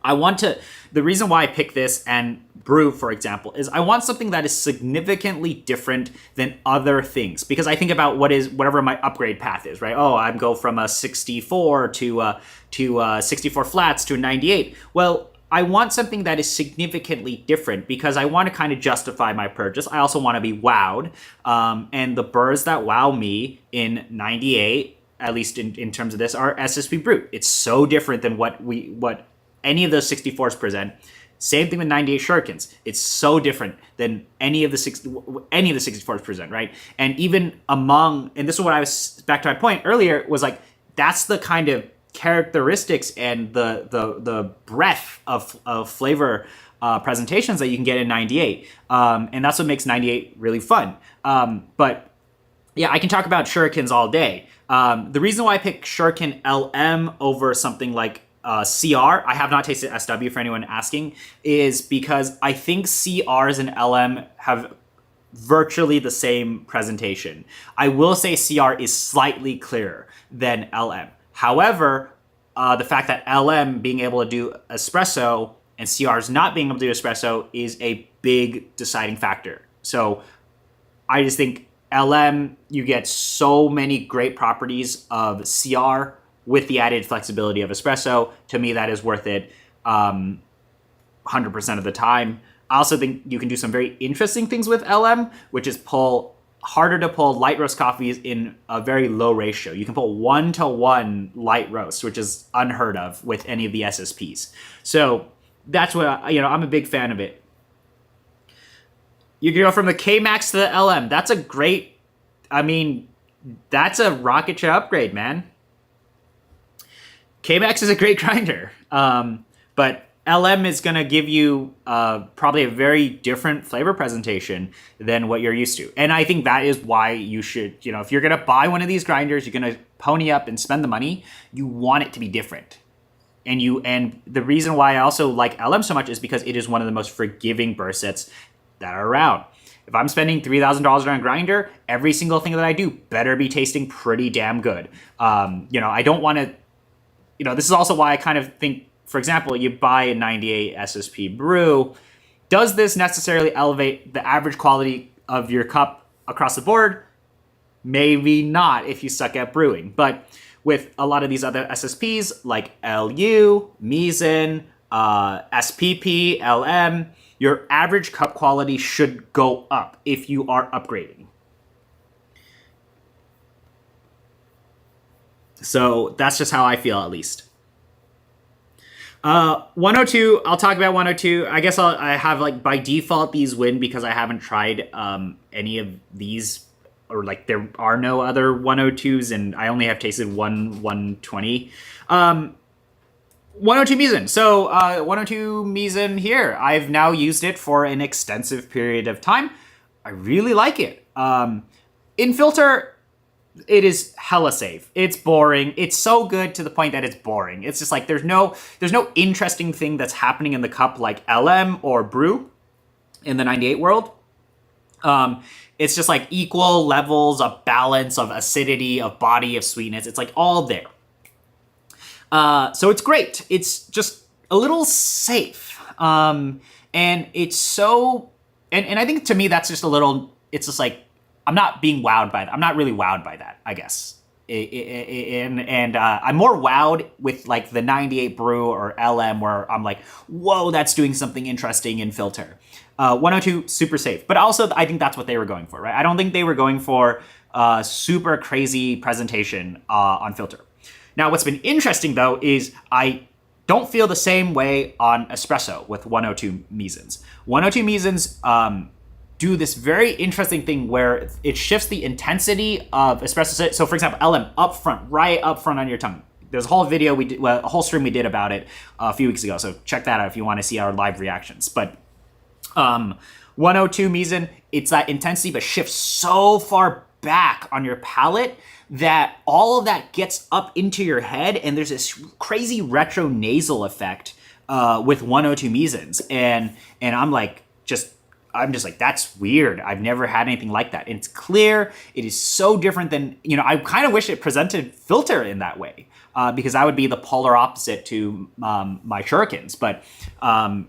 the reason why I pick this and Brew, for example, is I want something that is significantly different than other things, because I think about whatever my upgrade path is, right? Oh, I'm go from a 64 to 64 flats to a 98. Well, I want something that is significantly different because I want to kind of justify my purchase. I also want to be wowed. And the burrs that wow me in 98, at least in terms of this, are SSP Brute. It's so different than what any of those 64s present. Same thing with 98 Shurikens. It's so different than any of the 64s present, right? And even and this is what I was, back to my point earlier, was like, that's the kind of characteristics and the breadth of flavor presentations that you can get in 98. And that's what makes 98 really fun. But yeah, I can talk about Shurikens all day. The reason why I pick Shuriken LM over something like CR, I have not tasted SW for anyone asking, is because I think CRs and LM have virtually the same presentation. I will say CR is slightly clearer than LM. However, the fact that LM being able to do espresso and CRs not being able to do espresso is a big deciding factor. So I just think LM, you get so many great properties of CR with the added flexibility of espresso. To me, that is worth it 100% of the time. I also think you can do some very interesting things with LM, which is pull harder to pull light roast coffees in a very low ratio. You can pull 1-to-1 light roast, which is unheard of with any of the SSPs. So that's what I'm a big fan of it. You can go from the K-Max to the LM. That's a great, that's a rocket ship upgrade, man. K-Max is a great grinder, but LM is going to give you probably a very different flavor presentation than what you're used to. And I think that is why you should, if you're going to buy one of these grinders, you're going to pony up and spend the money, you want it to be different. And the reason why I also like LM so much is because it is one of the most forgiving burst sets that are around. If I'm spending $3,000 on a grinder, every single thing that I do better be tasting pretty damn good. I don't want to, this is also why I kind of think, for example, you buy a 98 SSP brew. Does this necessarily elevate the average quality of your cup across the board? Maybe not if you suck at brewing. But with a lot of these other SSPs like LU, Misen, SPP, LM, your average cup quality should go up if you are upgrading. So that's just how I feel, at least. 102, I'll talk about 102. I guess I have by default these win because I haven't tried any of these, or there are no other 102s, and I only have tasted one 120. 102 Misen. So 102 Misen here. I've now used it for an extensive period of time. I really like it. In filter, it is hella safe. It's boring. It's so good to the point that it's boring. It's just there's no interesting thing that's happening in the cup like LM or brew in the 98 world. It's just equal levels of balance, of acidity, of body, of sweetness. It's all there. So it's great. It's just a little safe. And it's so, and I think to me, that's just a little, it's just I'm not being wowed by that. I'm not really wowed by that, I guess. I'm more wowed with the 98 brew or LM where I'm whoa, that's doing something interesting in filter. 102, super safe. But also, I think that's what they were going for, right? I don't think they were going for super crazy presentation on filter. Now, what's been interesting, though, is I don't feel the same way on espresso with 102 Misens. 102 Misens do this very interesting thing where it shifts the intensity of espresso. So, for example, LM up front, right up front on your tongue. There's a whole video a whole stream we did about it a few weeks ago. So check that out if you want to see our live reactions. But 102 Misen, it's that intensity, but shifts so far back on your palate that all of that gets up into your head, and there's this crazy retro nasal effect with 102 Misens, and I'm just that's weird. I've never had anything like that. And it's clear. It is so different than, I kind of wish it presented filter in that way because that would be the polar opposite to my shurikens. But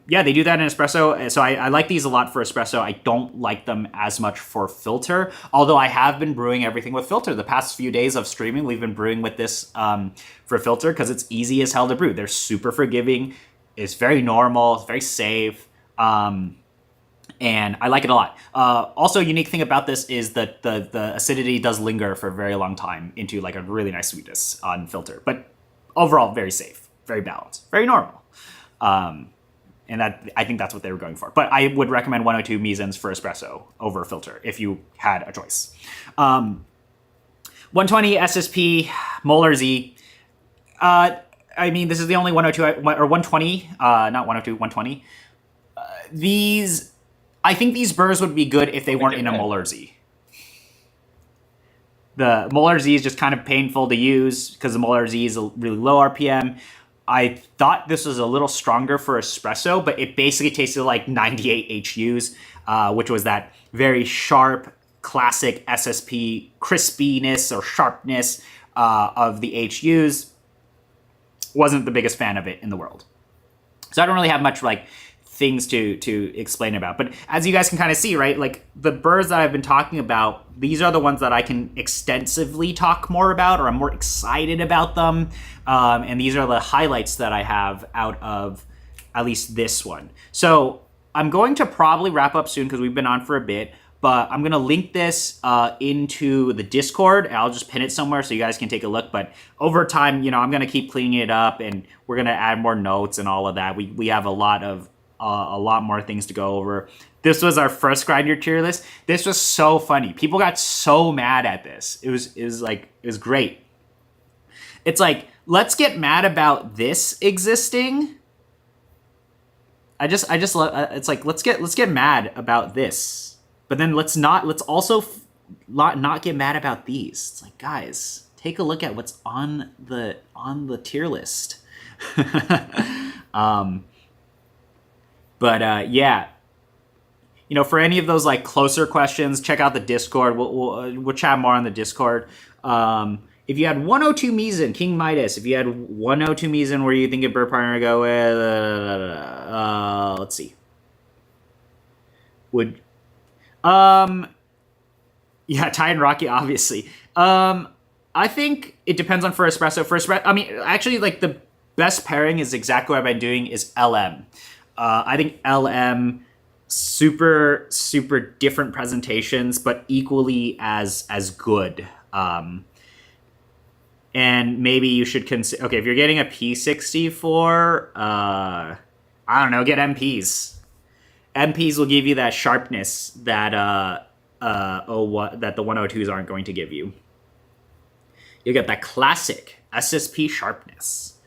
yeah, they do that in espresso. So I like these a lot for espresso. I don't like them as much for filter, although I have been brewing everything with filter. The past few days of streaming, we've been brewing with this for filter because it's easy as hell to brew. They're super forgiving. It's very normal. It's very safe. And I like it a lot. Also, a unique thing about this is that the acidity does linger for a very long time into a really nice sweetness on filter. But overall, very safe, very balanced, very normal. And I think that's what they were going for. But I would recommend 102 Misens for espresso over filter if you had a choice. 120 SSP Molar Z. This is the only 102 or 120, not 102, 120. I think these burrs would be good if they weren't in a Molar Z. The Molar Z is just kind of painful to use because the Molar Z is a really low RPM. I thought this was a little stronger for espresso, but it basically tasted like 98 HUs, which was that very sharp, classic SSP crispiness or sharpness of the HUs. Wasn't the biggest fan of it in the world. So I don't really have much like things to explain about. But as you guys can kind of see, right, like the burrs that I've been talking about, these are the ones that I can extensively talk more about, or I'm more excited about them. And these are the highlights that I have out of at least this one. So I'm going to probably wrap up soon because we've been on for a bit. But I'm going to link this into the Discord. And I'll just pin it somewhere so you guys can take a look. But over time, you know, I'm going to keep cleaning it up, and we're going to add more notes and all of that. We have a lot more things to go over. This was our first grinder tier list. This was so funny. People got so mad at this. It was great. It's like, let's get mad about this existing. I just it's like, let's get mad about this. But then let's also not get mad about these. It's like, guys, take a look at what's on the tier list. Yeah, you know, for any of those like closer questions, check out the Discord. We'll chat more on the Discord. If you had 102 Mizan, King Midas, if you had 102 Mizan, where do you think a burr partner to go with? Let's see. Yeah, Ty and Rocky, obviously. I think it depends on for espresso. I mean, actually, like the best pairing is exactly what I've been doing is LM. I think LM, super different presentations, but equally as good. And maybe you should consider. Okay, if you're getting a P64, I don't know, get MPs. MPs will give you that sharpness that that the 102s aren't going to give you. You get that classic SSP sharpness.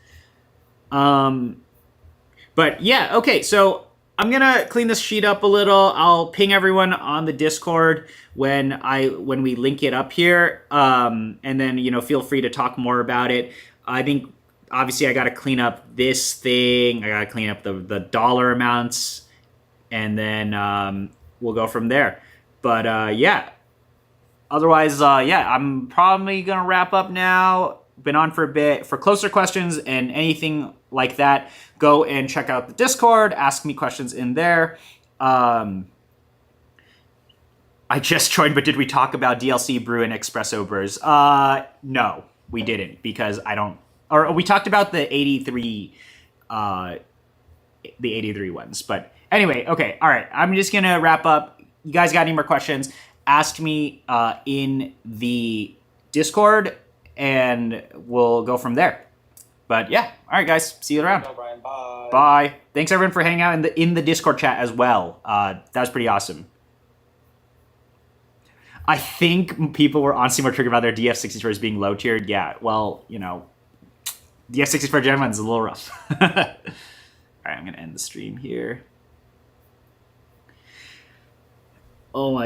But yeah, okay, so I'm gonna clean this sheet up a little. I'll ping everyone on the Discord when we link it up here. And then, you know, feel free to talk more about it. I think obviously I gotta clean up this thing. I gotta clean up the dollar amounts, and then we'll go from there. But yeah. Otherwise, yeah, I'm probably gonna wrap up now. Been on for a bit. For closer questions and anything like that, go and check out the Discord. Ask me questions in there. I just joined, but did we talk about DLC brew and espresso burrs? No, we didn't, because I don't. Or we talked about the 83 ones. But anyway, okay, all right. I'm just gonna wrap up. You guys got any more questions? Ask me in the Discord, and we'll go from there. But yeah, all right, guys, see you around. Brian, bye. Bye. Thanks everyone for hanging out in the Discord chat as well. That was pretty awesome. I think people were honestly more triggered about their DF64s being low tiered. Yeah, well, you know, DF64 Gen 1's a little rough. All right, I'm gonna end the stream here. Oh my